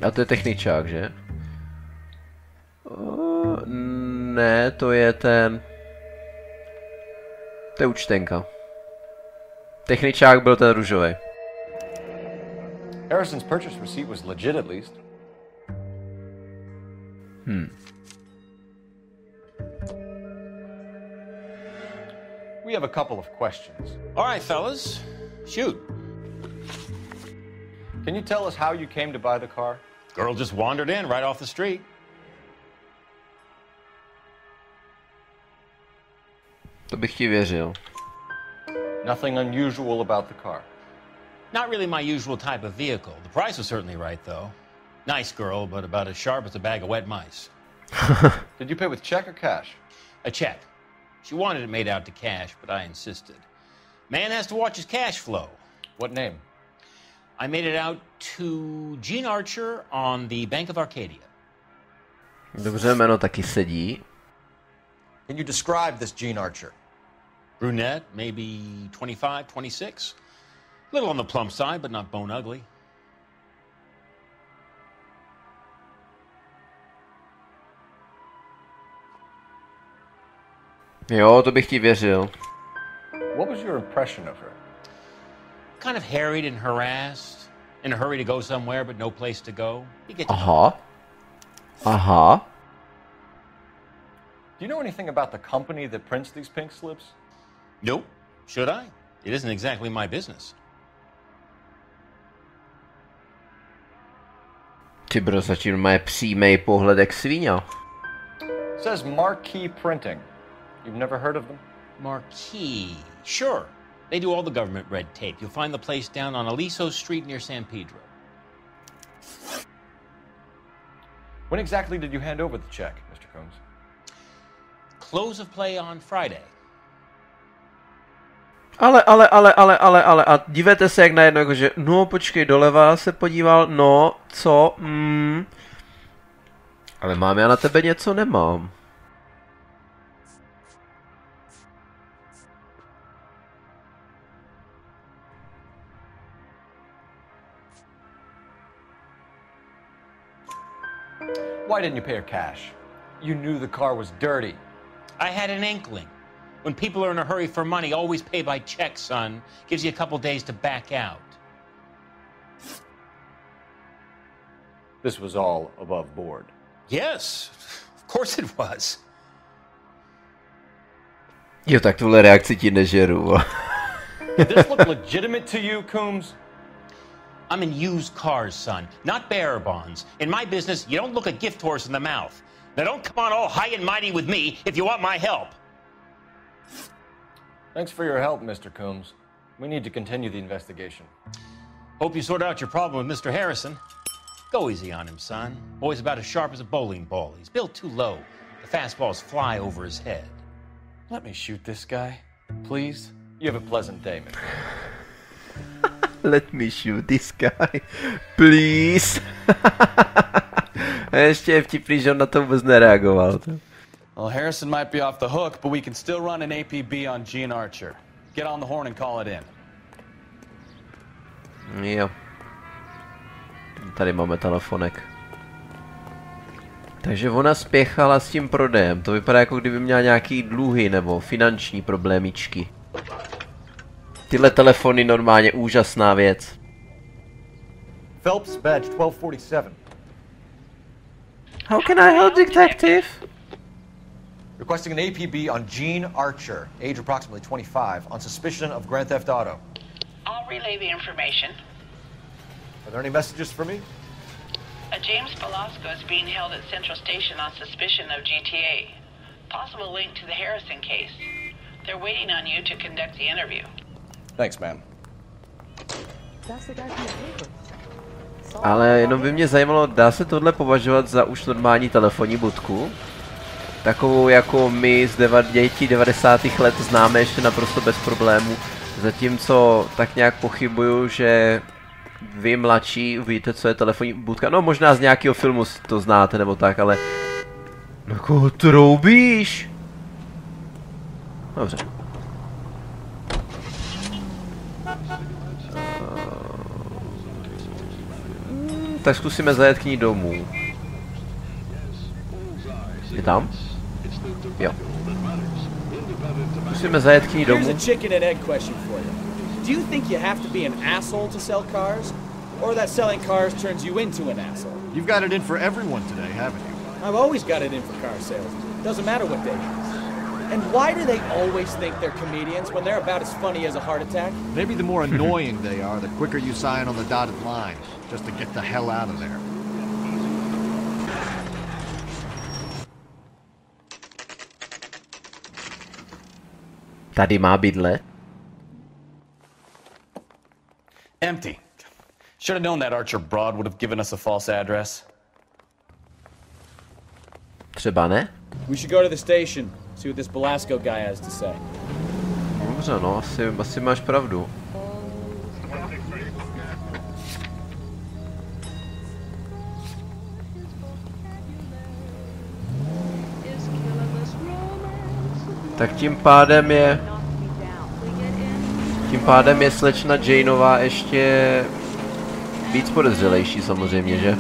A to je techničák, že? Ne, to je ten... To je účtenka. Techničák byl ten růžový. Harrison's purchase receipt was legit at least. We have a couple of questions. All right, fellas. Shoot. Can you tell us how you came to buy the car? Girl just wandered in right off the street. To bych ti věřil. Nothing unusual about the car. Not really my usual type of vehicle. The price was certainly right, though. Nice girl, but about as sharp as a bag of wet mice. Did you pay with check or cash? A check. She wanted it made out to cash, but I insisted. Man has to watch his cash flow. What name? I made it out to Gene Archer on the Bank of Arcadia. Dobře, jméno taky sedí. Can you describe this Gene Archer? Brunette, maybe 25, 26. Little on the plump side, but not bone ugly. Jo, to bych ti věřil. What was your impression of her? Kind of harried and harassed. In a hurry to go somewhere, but no place to go. You get to Aha. Aha. Do you know anything about the company that prints these pink slips? Nope. Should I? It isn't exactly my business. Ty bro, zatím má přímý pohled jak svíňa. Says Marquee Printing. You've never heard of them? Marquee. Sure. They do all the government red tape. You'll find the place down on Aliso Street near San Pedro. When exactly did you hand over the check, Mr. Combs? Close of play on Friday. Ale, a dívejte se jak najednou, jakože, no počkej, doleva se podíval, no, co, Ale mám já na tebe něco, nemám. Why didn't you pay her cash? You knew the car was dirty. I had an inkling. When people are in a hurry for money, always pay by check, son. Gives you a couple days to back out. This was all above board. Yes, of course it was. Jo, tak tuhle reakci ti nežeru. Did this look legitimate to you, Coombs? I'm in used cars, son, not bearer bonds. In my business, you don't look a gift horse in the mouth. Now don't come on all high and mighty with me if you want my help. Thanks for your help, Mr. Coombs. We need to continue the investigation. Hope you sort out your problem with Mr. Harrison. Go easy on him, son. Boy's about as sharp as a bowling ball. He's built too low. The fastballs fly over his head. Let me shoot this guy, please. You have a pleasant day, Mr. Let me shoot this guy, please. A ještě je vtipný, že on na to vůbec nereagoval. Well, Harrison might be off the hook, but we can still run an APB on Gene Archer. Get on the horn and call it in. Jo. Tady máme telefonek. Takže ona spěchala s tím prodejem. To vypadá, jako kdyby měla nějaký dluhy nebo finanční problémičky. Tyhle telefony normálně úžasná věc. Phelps badge 1247. How can I help, detective? Requesting an APB on Gene Archer, age approximately 25, on suspicion of grand theft auto. I'll relay the information. Are there any messages for me? A James Velasco is being held at Central Station on suspicion of GTA. Possible link to the Harrison case. They're waiting on you to conduct the interview. Thanks, man. Ale jenom by mě zajímalo, dá se tohle považovat za už normální telefonní budku? Takovou jako my z dětí 90. let známe ještě naprosto bez problémů. Zatímco tak nějak pochybuju, že vy mladší víte, co je telefonní budka. No možná z nějakého filmu to znáte nebo tak, ale... Na koho troubíš? Dobře. Tak zkusíme zajet k ní domů. Je tam? Jo. Zkusíme zajet k ní domů. Here's a chicken and egg question for you. Do you think you have to be an asshole to sell cars? Or that selling cars turns you into an asshole? You've got it in for everyone today, haven't you? I've always got it in for car sales. Doesn't matter what day it is. And why do they always think they're comedians when they're about as funny as a heart attack? Maybe the more annoying they are, the quicker you sign on the dotted line, just to get the hell out of there. Tady má bydlet. Empty. Should have known that Archer broad would have given us a false address. Třeba ne? We should go to the station, see what this Velasco guy has to say. Dobře, no, asi máš pravdu. Tak tím pádem je slečna Janeová ještě víc podezřelejší samozřejmě, že?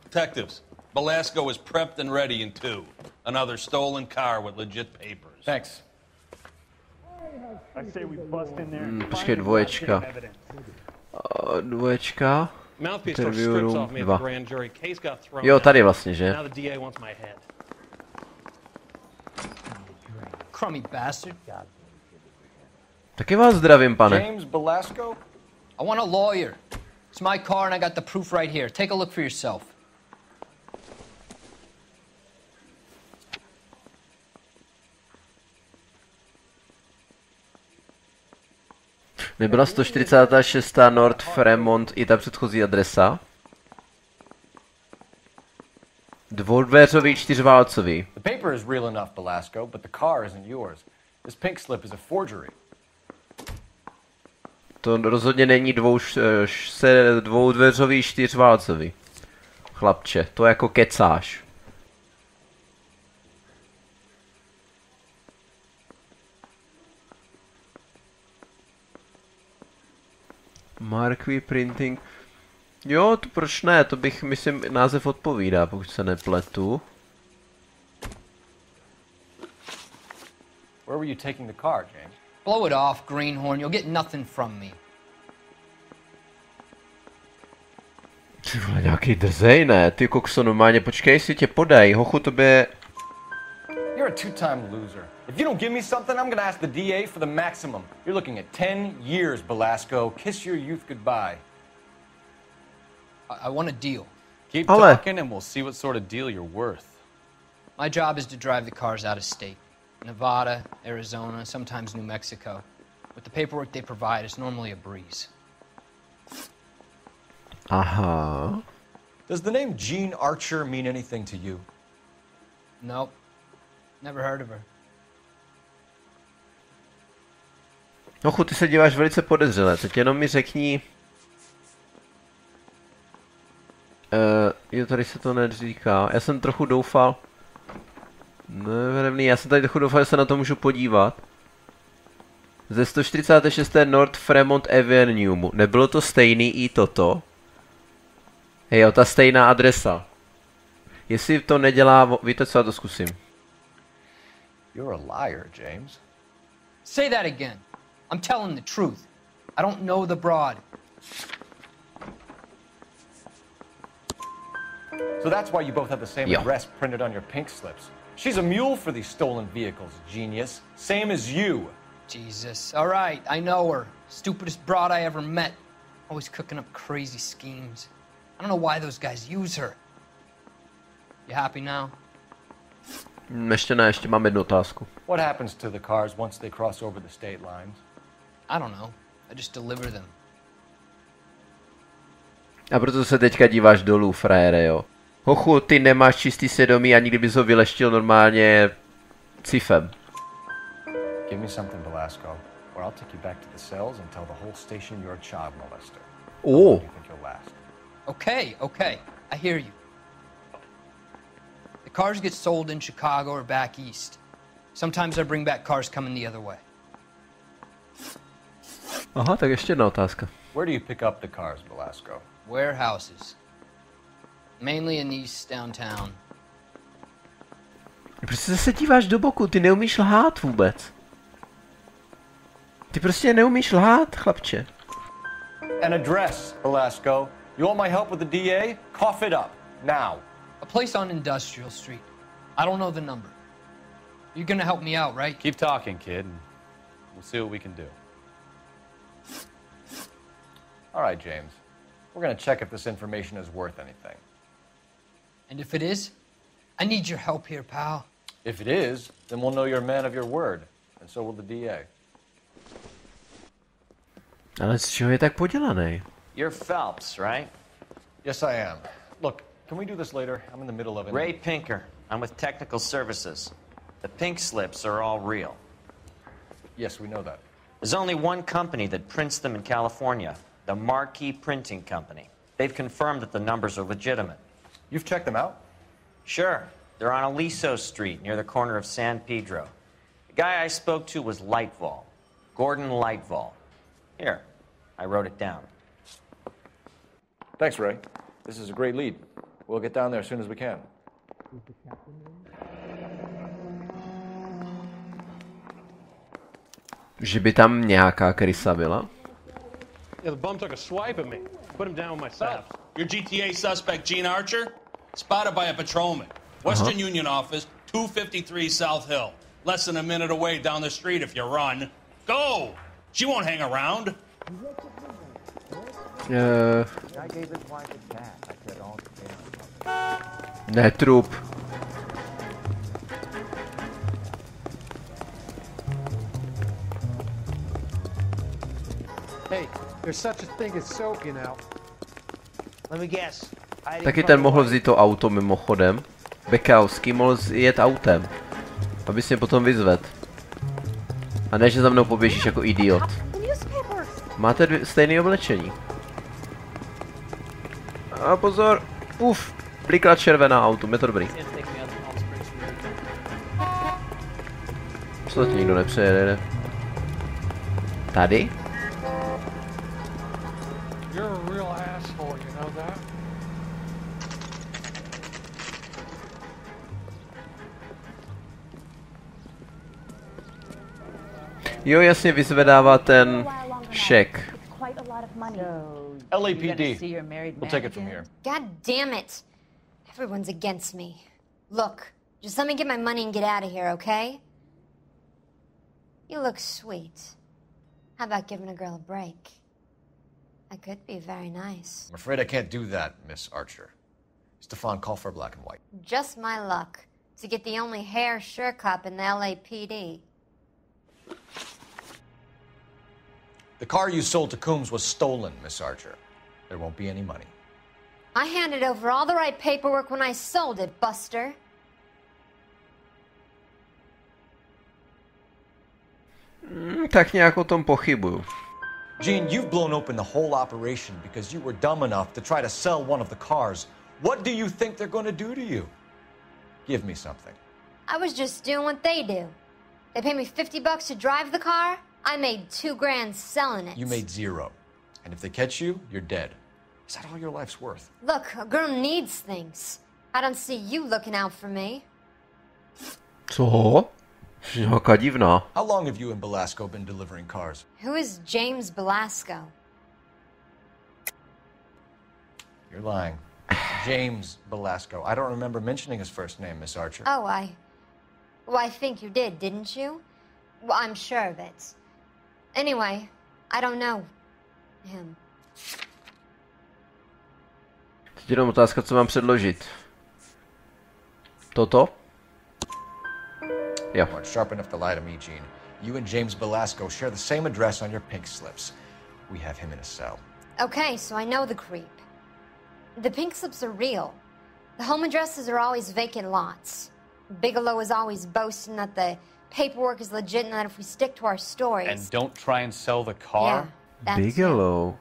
Detectives, Velasco is prepped and ready in 2. Another stolen car with legit papers. Thanks. I say we bust in there. Počkej, dvoječka. Dvoječka. Interview room 2. Jo, tady vlastně, že? Crummy bastard. Taky vás zdravím, pane. James Velasco? I want a lawyer. It's my car and I got the proof right here. Take a look for yourself. Nebyla 146. North Fremont i ta předchozí adresa? Dvoudveřový, čtyřválcový. The paper is real enough, Velasco, but the car isn't yours. This pink slip is a forgery. To rozhodně není dvoudveřový, čtyřválcový. Chlapče, to jako kecáš. Marquee printing. Jo, to proč ne? To bych, myslím, název odpovídá, pokud se nepletu. Where were you taking the car, James? Blow it off, greenhorn. You'll get nothing from me. Ty vole, nějaký drzej, ne? Ty kokso, normálně, počkej si tě podej, hochu, tobě... You're a two-time loser. If you don't give me something, I'm gonna ask the DA for the maximum. You're looking at 10 years, Velasco. Kiss your youth goodbye. I want a deal. Keep talking and we'll see what sort of deal you're worth. My job is to drive the cars out of state. Nevada, Arizona, sometimes New Mexico. With the paperwork they provide, it's normally a breeze. Aha. Does the name Jean Archer mean anything to you? Nope. Never heard of her. Nochu, ty se díváš velice podezřele, teď jenom mi řekni... jo, tady se to neříká. Já jsem trochu doufal... Nevěrevný, já jsem tady trochu doufal, že se na to můžu podívat. Ze 146. North Fremont Avenue. Nebylo to stejný i toto? Hej, jo, ta stejná adresa. Jestli to nedělá... Víte co, já to zkusím. You're a liar, James. Say that again. I'm telling the truth. I don't know the broad. So that's why you both have the same address printed on your pink slips. She's a mule for these stolen vehicles, genius. Same as you. Jesus. All right, I know her. Stupidest broad I ever met. Always cooking up crazy schemes. I don't know why those guys use her. You happy now? Ještě ne, ještě mám jednu otázku. What happens to the cars once they cross over the state lines? I don't know. I just deliver them. A proto se teďka díváš dolů, frajere, jo. Hochu, ty nemáš čistý svědomí, ani kdybys ho vyleštil normálně cifem. Give me something, Velasco, or I'll take you back to the cells and tell the whole station you're a child molester. Oh. How long do you think you'll last? Okay. I hear you. The cars get sold in Chicago or back east. Sometimes I bring back cars coming the other way. Aha, tak ještě jedna otázka. Where do you pick up the cars, Velasco? Warehouses. Mainly in East downtown. Proč se díváš do boku? Ty neumíš lhát vůbec. Ty prostě neumíš lhát, chlapče. An address, Velasco. You want my help with the DA? Cough it up, now. A place on Industrial Street. I don't know the number. You're gonna help me out, right? Keep talking, kid, and we'll see what we can do. All right, James. We're gonna check if this information is worth anything. And if it is, I need your help here, pal. If it is, then we'll know you're a man of your word, and so will the DA. Ale z čeho je tak podělaný? You're Phelps, right? Yes, I am. Look, can we do this later? I'm in the middle of it. Ray Pinker. I'm with Technical Services. The pink slips are all real. Yes, we know that. There's only one company that prints them in California, the Marquee Printing Company. They've confirmed that the numbers are legitimate. You've checked them out? Sure. They're on Aliso Street, near the corner of San Pedro. The guy I spoke to was Lightval. Gordon Lightval. Here, I wrote it down. Thanks, Ray. This is a great lead. We'll get down there as soon as we can. Že by tam nějaká krysa byla? Yeah, the bum took a swipe at me. Put him down with my saps. Your GTA suspect, Gene Archer, spotted by a patrolman. Western Union office, 253 South Hill. Less than a minute away down the street if you run. Go! She won't hang around. Netrup. Hey, there's such a thing as soap, you know. Let me guess. Taky ten mohl vzít to auto mimochodem. Bekowski mohl jet autem. Abys mě potom vyzvedl. A ne, že za mnou poběžíš jako idiot. Máte stejné oblečení. A pozor. Uf. Blikla červená auto, je to dobrý. Co to nikdo nepřejede? Tady? Jo, jasně, vyzvedává ten šek. LAPD. We'll take it from here. God damn it. Everyone's against me. Look, just let me get my money and get out of here, okay? You look sweet. How about giving a girl a break? I could be very nice. I'm afraid I can't do that, Miss Archer. Stefan, call for black and white. Just my luck to get the only hair sure cop in the LAPD. The car you sold to Coombs was stolen, Miss Archer. There won't be any money. I handed over all the right paperwork when I sold it, Buster. Tak nějak o tom pochybuju. Gene, you've blown open the whole operation because you were dumb enough to try to sell one of the cars. What do you think they're going to do to you? Give me something. I was just doing what they do. They pay me $50 to drive the car. I made $2 grand selling it. You made $0. And if they catch you, you're dead. Is that all your life's worth? Look, a girl needs things. I don't see you looking out for me. Co? Jaká divná. How long have you and Belasco been delivering cars? Who is James Belasco? You're lying. James Belasco. I don't remember mentioning his first name, Miss Archer. Oh, Well, I think you did, didn't you? Well, I'm sure of it. Anyway, I don't know him. Teď jenom otázka, co mám předložit. Toto? Jo. It's sharp enough to lie to me, Gene. You and James Belasco share the same address on your pink slips. We have him in a cell. Okay, so I know the creep. The pink slips are real. The home addresses are always vacant lots. Bigelow is always boasting that the paperwork is legit and that if we stick to our stories... And don't try and sell the car? Yeah, that's Bigelow.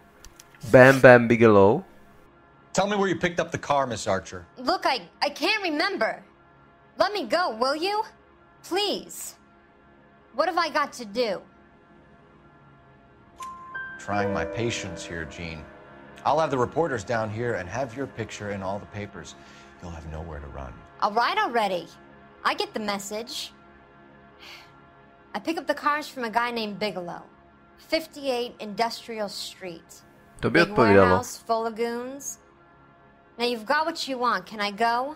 Bam Bam Bigelow. Tell me where you picked up the car, Miss Archer. Look, I can't remember. Let me go, will you? Please. What have I got to do? Trying my patience here, Gene. I'll have the reporters down here and have your picture in all the papers. You'll have nowhere to run. All right already. I get the message. I pick up the cars from a guy named Bigelow. 58 Industrial Street. To by Big odpovídalo. warehouse full of goons. Now you've got what you want. Can I go?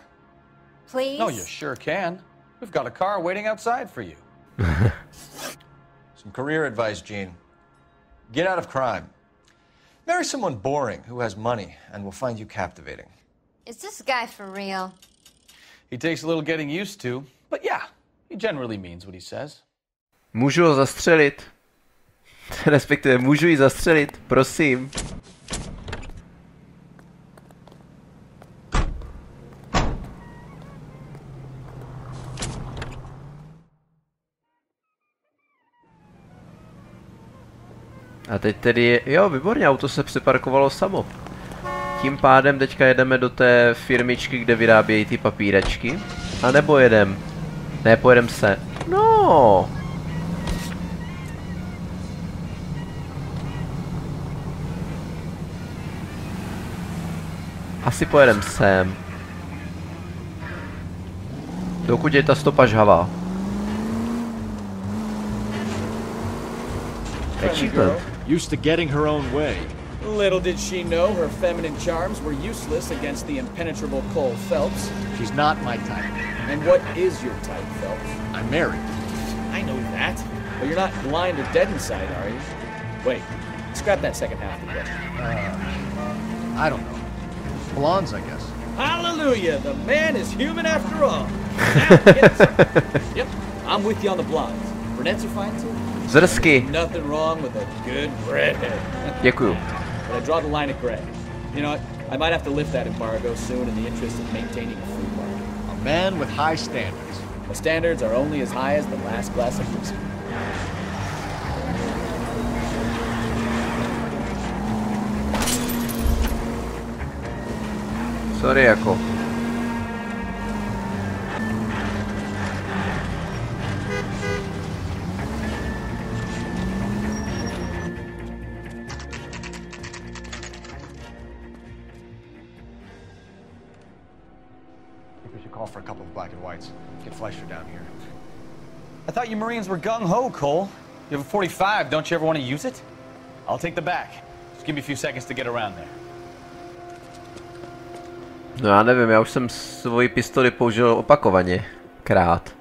Please? No, you sure can. We've got a car waiting outside for you. Some career advice, Gene. Get out of crime. Marry someone boring who has money and will find you captivating. Is this guy for real? He takes a little getting used to, but yeah, he generally means what he says. Můžu ho zastřelit? Respektive můžu ji zastřelit, prosím. A teď tedy, jo, výborně, auto se připarkovalo samo. Tím pádem teďka jedeme do té firmičky, kde vyrábějí ty papíračky. A nebo jedem? Ne, pojedem se. No. Asi pojedem sem. Dokud je ta stopa žhavá. Achievement. Used to getting her own way. Little did she know her feminine charms were useless against the impenetrable Cole Phelps. She's not my type. And what is your type, Phelps? I'm married. I know that, but you're not blind or dead inside, are you? Wait, scrap that second half of the question. I don't know. Blondes, I guess. Hallelujah! The man is human after all. Now, get this. Yep, I'm with you on the blondes. Brunettes are fine too. Zrsky. Nothing wrong with a good redhead. Děkuju. But I draw the line at gray. You know what? I might have to lift that embargo soon in the interest of maintaining a free market. A man with high standards. The standards are only as high as the last glass of whiskey. Sorry, jako. Call for a couple of black and whites. Get Fleischer down here. I thought you Marines were gung-ho, Cole. You have a 45, don't you ever want to use it? I'll take the back. Just give me a few seconds to get around there. No já nevím, já už jsem svoji pistoli použil opakovaně. Krát.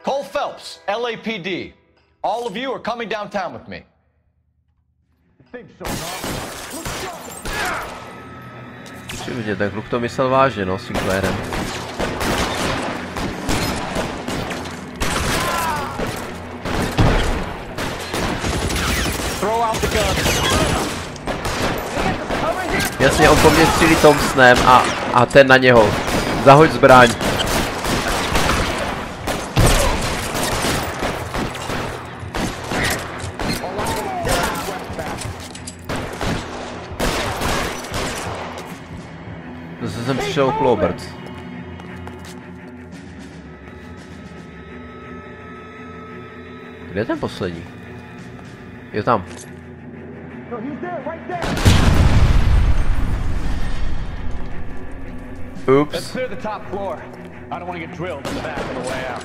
Cole Phelps, LAPD. All of you are coming downtown with me. Musím vidět, tak kluk to myslel vážně, no, Sinclairem. Jasně, on po mně střílí Thompsonem a ten na něho. Zahoď zbraň. Zase jsem přišel okolo obrc. Kde je ten poslední? Je tam. Oops. Let's clear the top floor. I don't want to get drilled in the back on the way out.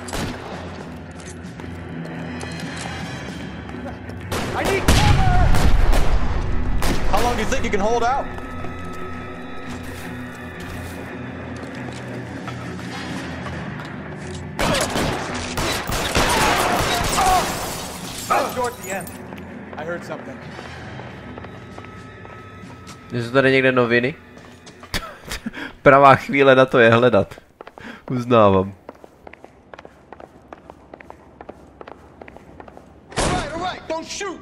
I need cover! How long do you think you can hold out? Toward the end. I heard something. Jsou tady někde noviny? Pravá chvíle na to je hledat. Uznávám. All right, don't shoot!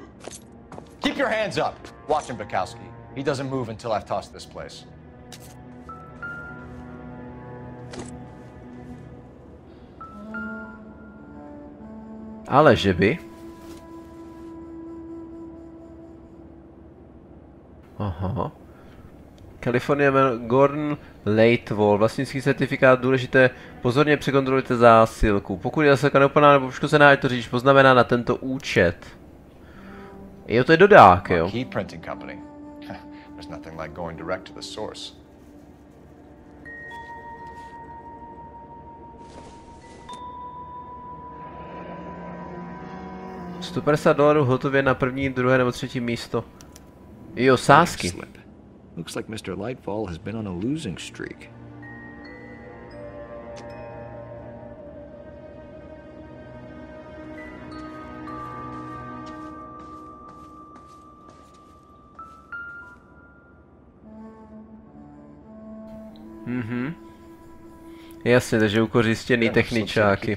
Keep your hands up. Watch him, Bukowski. He doesn't move until I've tossed this place. Ale že by? Aha. California Gordon Lightwall. Vlastnický certifikát důležité. Pozorně překontrolujte zásilku. Pokud je zásilka neúplná nebo poškozená, ať to řidič poznamená na tento účet. Jo, to je dodák, jo. Key printing company. There's nothing like going direct to the source. $150 hotově na první, druhé nebo třetí místo. Jo, sázky. Looks like Mr. Lightfall has been on a losing streak. Jasně, takže ukořistěný techničáky.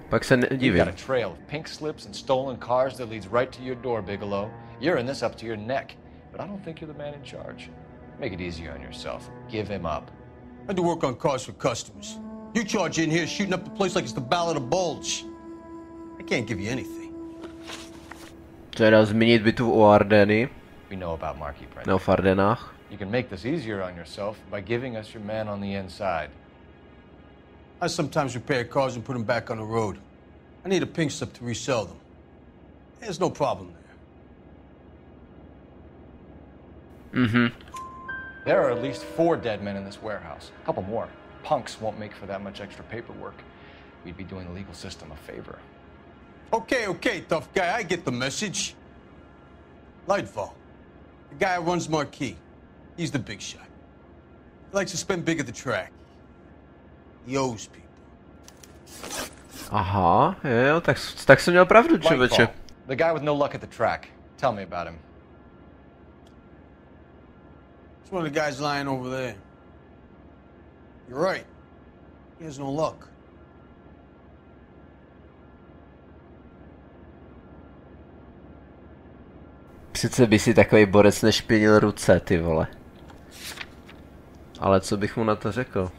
Pak se nedivím. You've got a trail of pink slips and stolen cars that leads right to your door, Bigelow. You're in this up to your neck, but I don't think you're the man in charge. Make it easier on yourself. Give him up. I do work on cars for customers. You charge in here shooting up the place like it's the Ballad of Bulge. I can't give you anything. Teda zmínit bitvu o Ardeny. We know about marquee printing. No, v Ardenách. You can make this easier on yourself by giving us your man on the inside. I sometimes repair cars and put them back on the road. I need a pink slip to resell them. There's no problem there. There are at least 4 dead men in this warehouse. A couple more. Punks won't make for that much extra paperwork. We'd be doing the legal system a favor. Okay, tough guy, I get the message. Lightfall, the guy who runs Marquee. He's the big shot. He likes to spend big at the track. He owes people. Aha, jo, tak jsem měl pravdu, člověče. The guy with no luck at the track. Tell me about him. It's one of the guys lying over there. You're right. He has no luck. Přece by si takový borec nešpinil ruce, ty vole. Ale co bych mu na to řekl?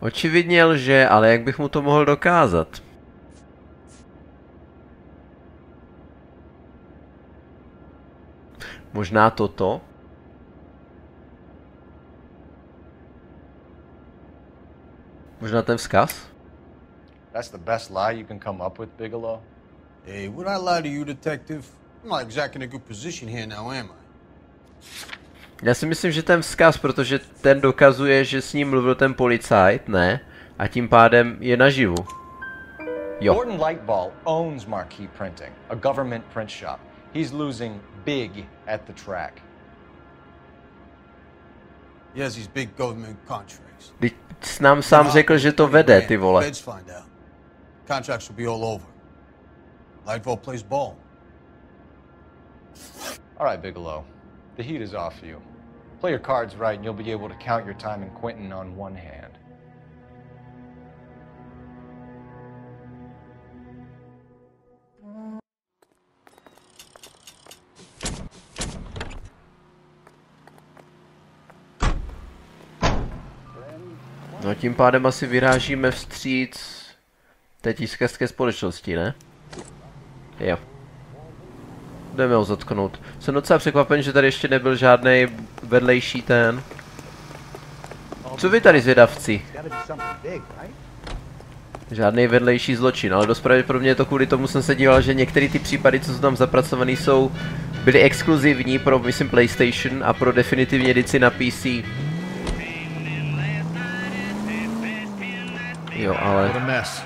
Očividně lže, ale jak bych mu to mohl dokázat? Možná toto? Možná ten vzkaz? That's the best lie you can come up with, Bigelow? Hey, would I lie to you, detective? I'm not exactly in a good position here now, am I? Já si myslím, že ten vzkaz, protože ten dokazuje, že s ním mluvil ten policajt, ne? A tím pádem je naživu. Jo. Gordon Lightball owns Marquee Printing, a government print shop. He's losing big at the track. He has these big government contracts. Teď nám sám řekl, že to vede, ty vole. Contracts will be all over. Lightball plays ball. All right, Bigelow. The heat is off you. Play your cards right and you'll be able to count your time in Quentin on one hand. No tím pádem asi vyrážíme vstříc té tiskařské společnosti, ne? Jo. Jdeme ho zatknout. Jsem docela překvapen, že tady ještě nebyl žádný vedlejší ten. Co vy tady zvědavci? Žádný vedlejší zločin, ale dost pravděpodobně je to kvůli tomu jsem se díval, že některé ty případy, co jsou tam zapracované, byly exkluzivní pro, myslím, PlayStation a pro definitivní edici na PC. Jo, ale... What a mess.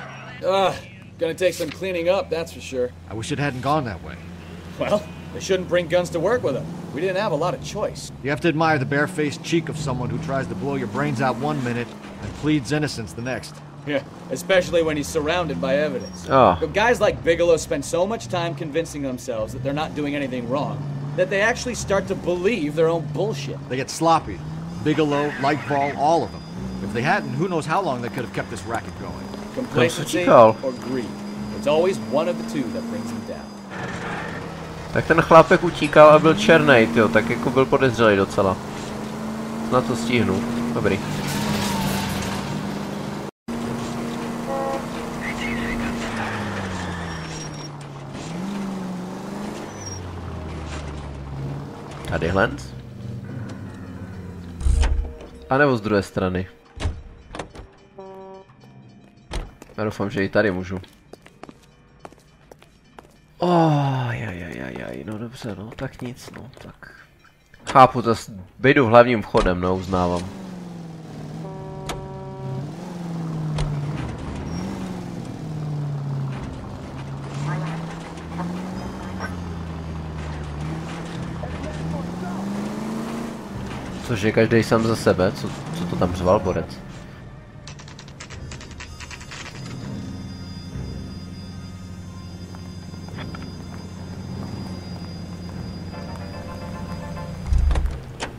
Gonna take some cleaning up, that's for sure. I wish it hadn't gone that way. Well, they shouldn't bring guns to work with them. We didn't have a lot of choice. You have to admire the barefaced cheek of someone who tries to blow your brains out one minute and pleads innocence the next. Yeah, especially when he's surrounded by evidence. Oh. But guys like Bigelow spend so much time convincing themselves that they're not doing anything wrong that they actually start to believe their own bullshit. They get sloppy. Bigelow, Lightball, all of them. If they hadn't, who knows how long they could have kept this racket going. Complacency or greed. It's always one of the two that brings them down. Tak ten chlápek utíkal a byl černej, tyjo, tak jako byl podezřelý docela. Snad to stihnu. Dobrý. Tady Hlenc? A nebo z druhé strany? Já doufám, že i tady můžu. Jaj, no dobře, no, tak nic, no, tak. Chápu, to bejdu hlavním vchodem, no, uznávám. Cože, každý sám za sebe? Co to tam řval borec?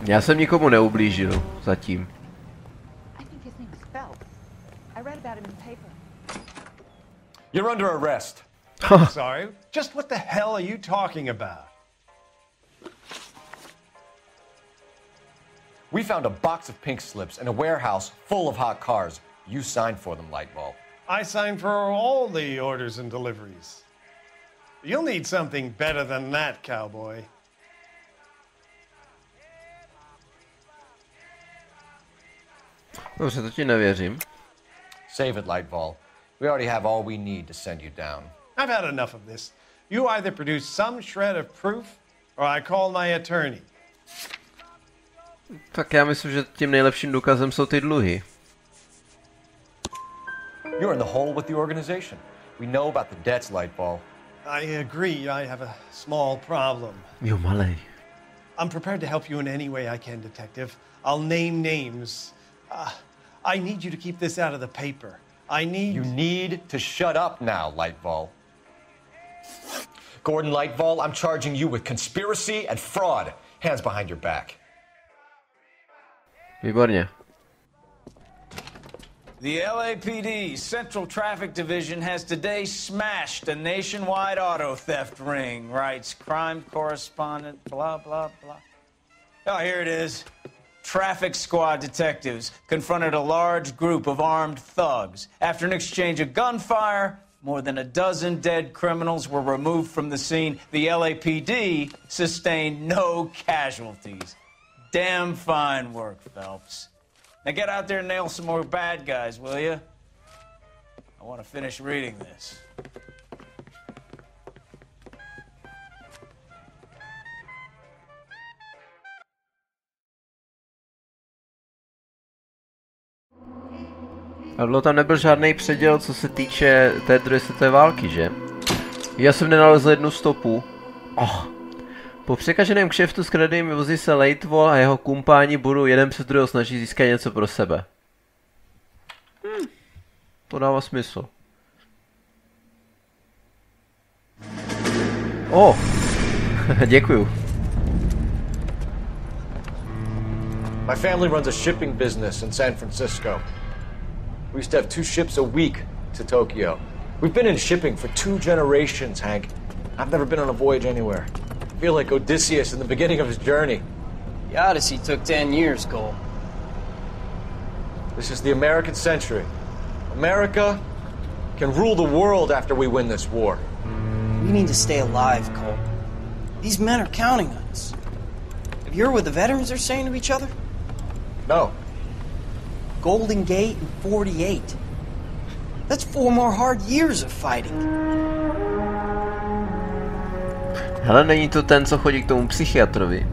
Já jsem nikomu neublížil zatím. You're under arrest. Sorry, just what the hell are you talking about? We found a box of pink slips in a warehouse full of hot cars. You signed for them, Lightball. I signed for all the orders and deliveries. You'll need something better than that, cowboy. Dobře, to ti nevěřím. Save it, Lightball. We already have all we need to send you down. I've had enough of this. You either produce some shred of proof, or I call my attorney. Tak já myslím, že tím nejlepším důkazem jsou ty dluhy. You're in the hole with the organization. We know about the debts, Lightball. I agree. I have a small problem. Jo, malej. I'm prepared to help you in any way I can, Detective. I'll name names. I need you to keep this out of the paper. You need to shut up now, Lightball. Gordon Lightball, I'm charging you with conspiracy and fraud. Hands behind your back. Výborně. The LAPD Central Traffic Division has today smashed a nationwide auto theft ring, writes crime correspondent, blah, blah, blah. Oh, here it is. Traffic squad detectives confronted a large group of armed thugs. After an exchange of gunfire, more than a dozen dead criminals were removed from the scene. The LAPD sustained no casualties. Damn fine work, Phelps. Now get out there and nail some more bad guys, will you? I want to finish reading this. Ale tam nebyl žádný předěl, co se týče té druhé světové války, že? Já jsem nenalezl jednu stopu. Po překaženém kšeftu s kradnými vozy se Lightball a jeho kumpáni budou jeden přes druhého snažit získat něco pro sebe. To dává smysl. Děkuju. My family runs a shipping business in San Francisco. We used to have 2 ships a week to Tokyo. We've been in shipping for 2 generations, Hank. I've never been on a voyage anywhere. I feel like Odysseus in the beginning of his journey. The Odyssey took 10 years, Cole. This is the American century. America can rule the world after we win this war. We need to stay alive, Cole. These men are counting on us. Have you heard what the veterans are saying to each other? No. Golden Gate and 48. That's 4 more hard years of fighting. Hele, není to ten, co chodí k tomu psychiatrovi.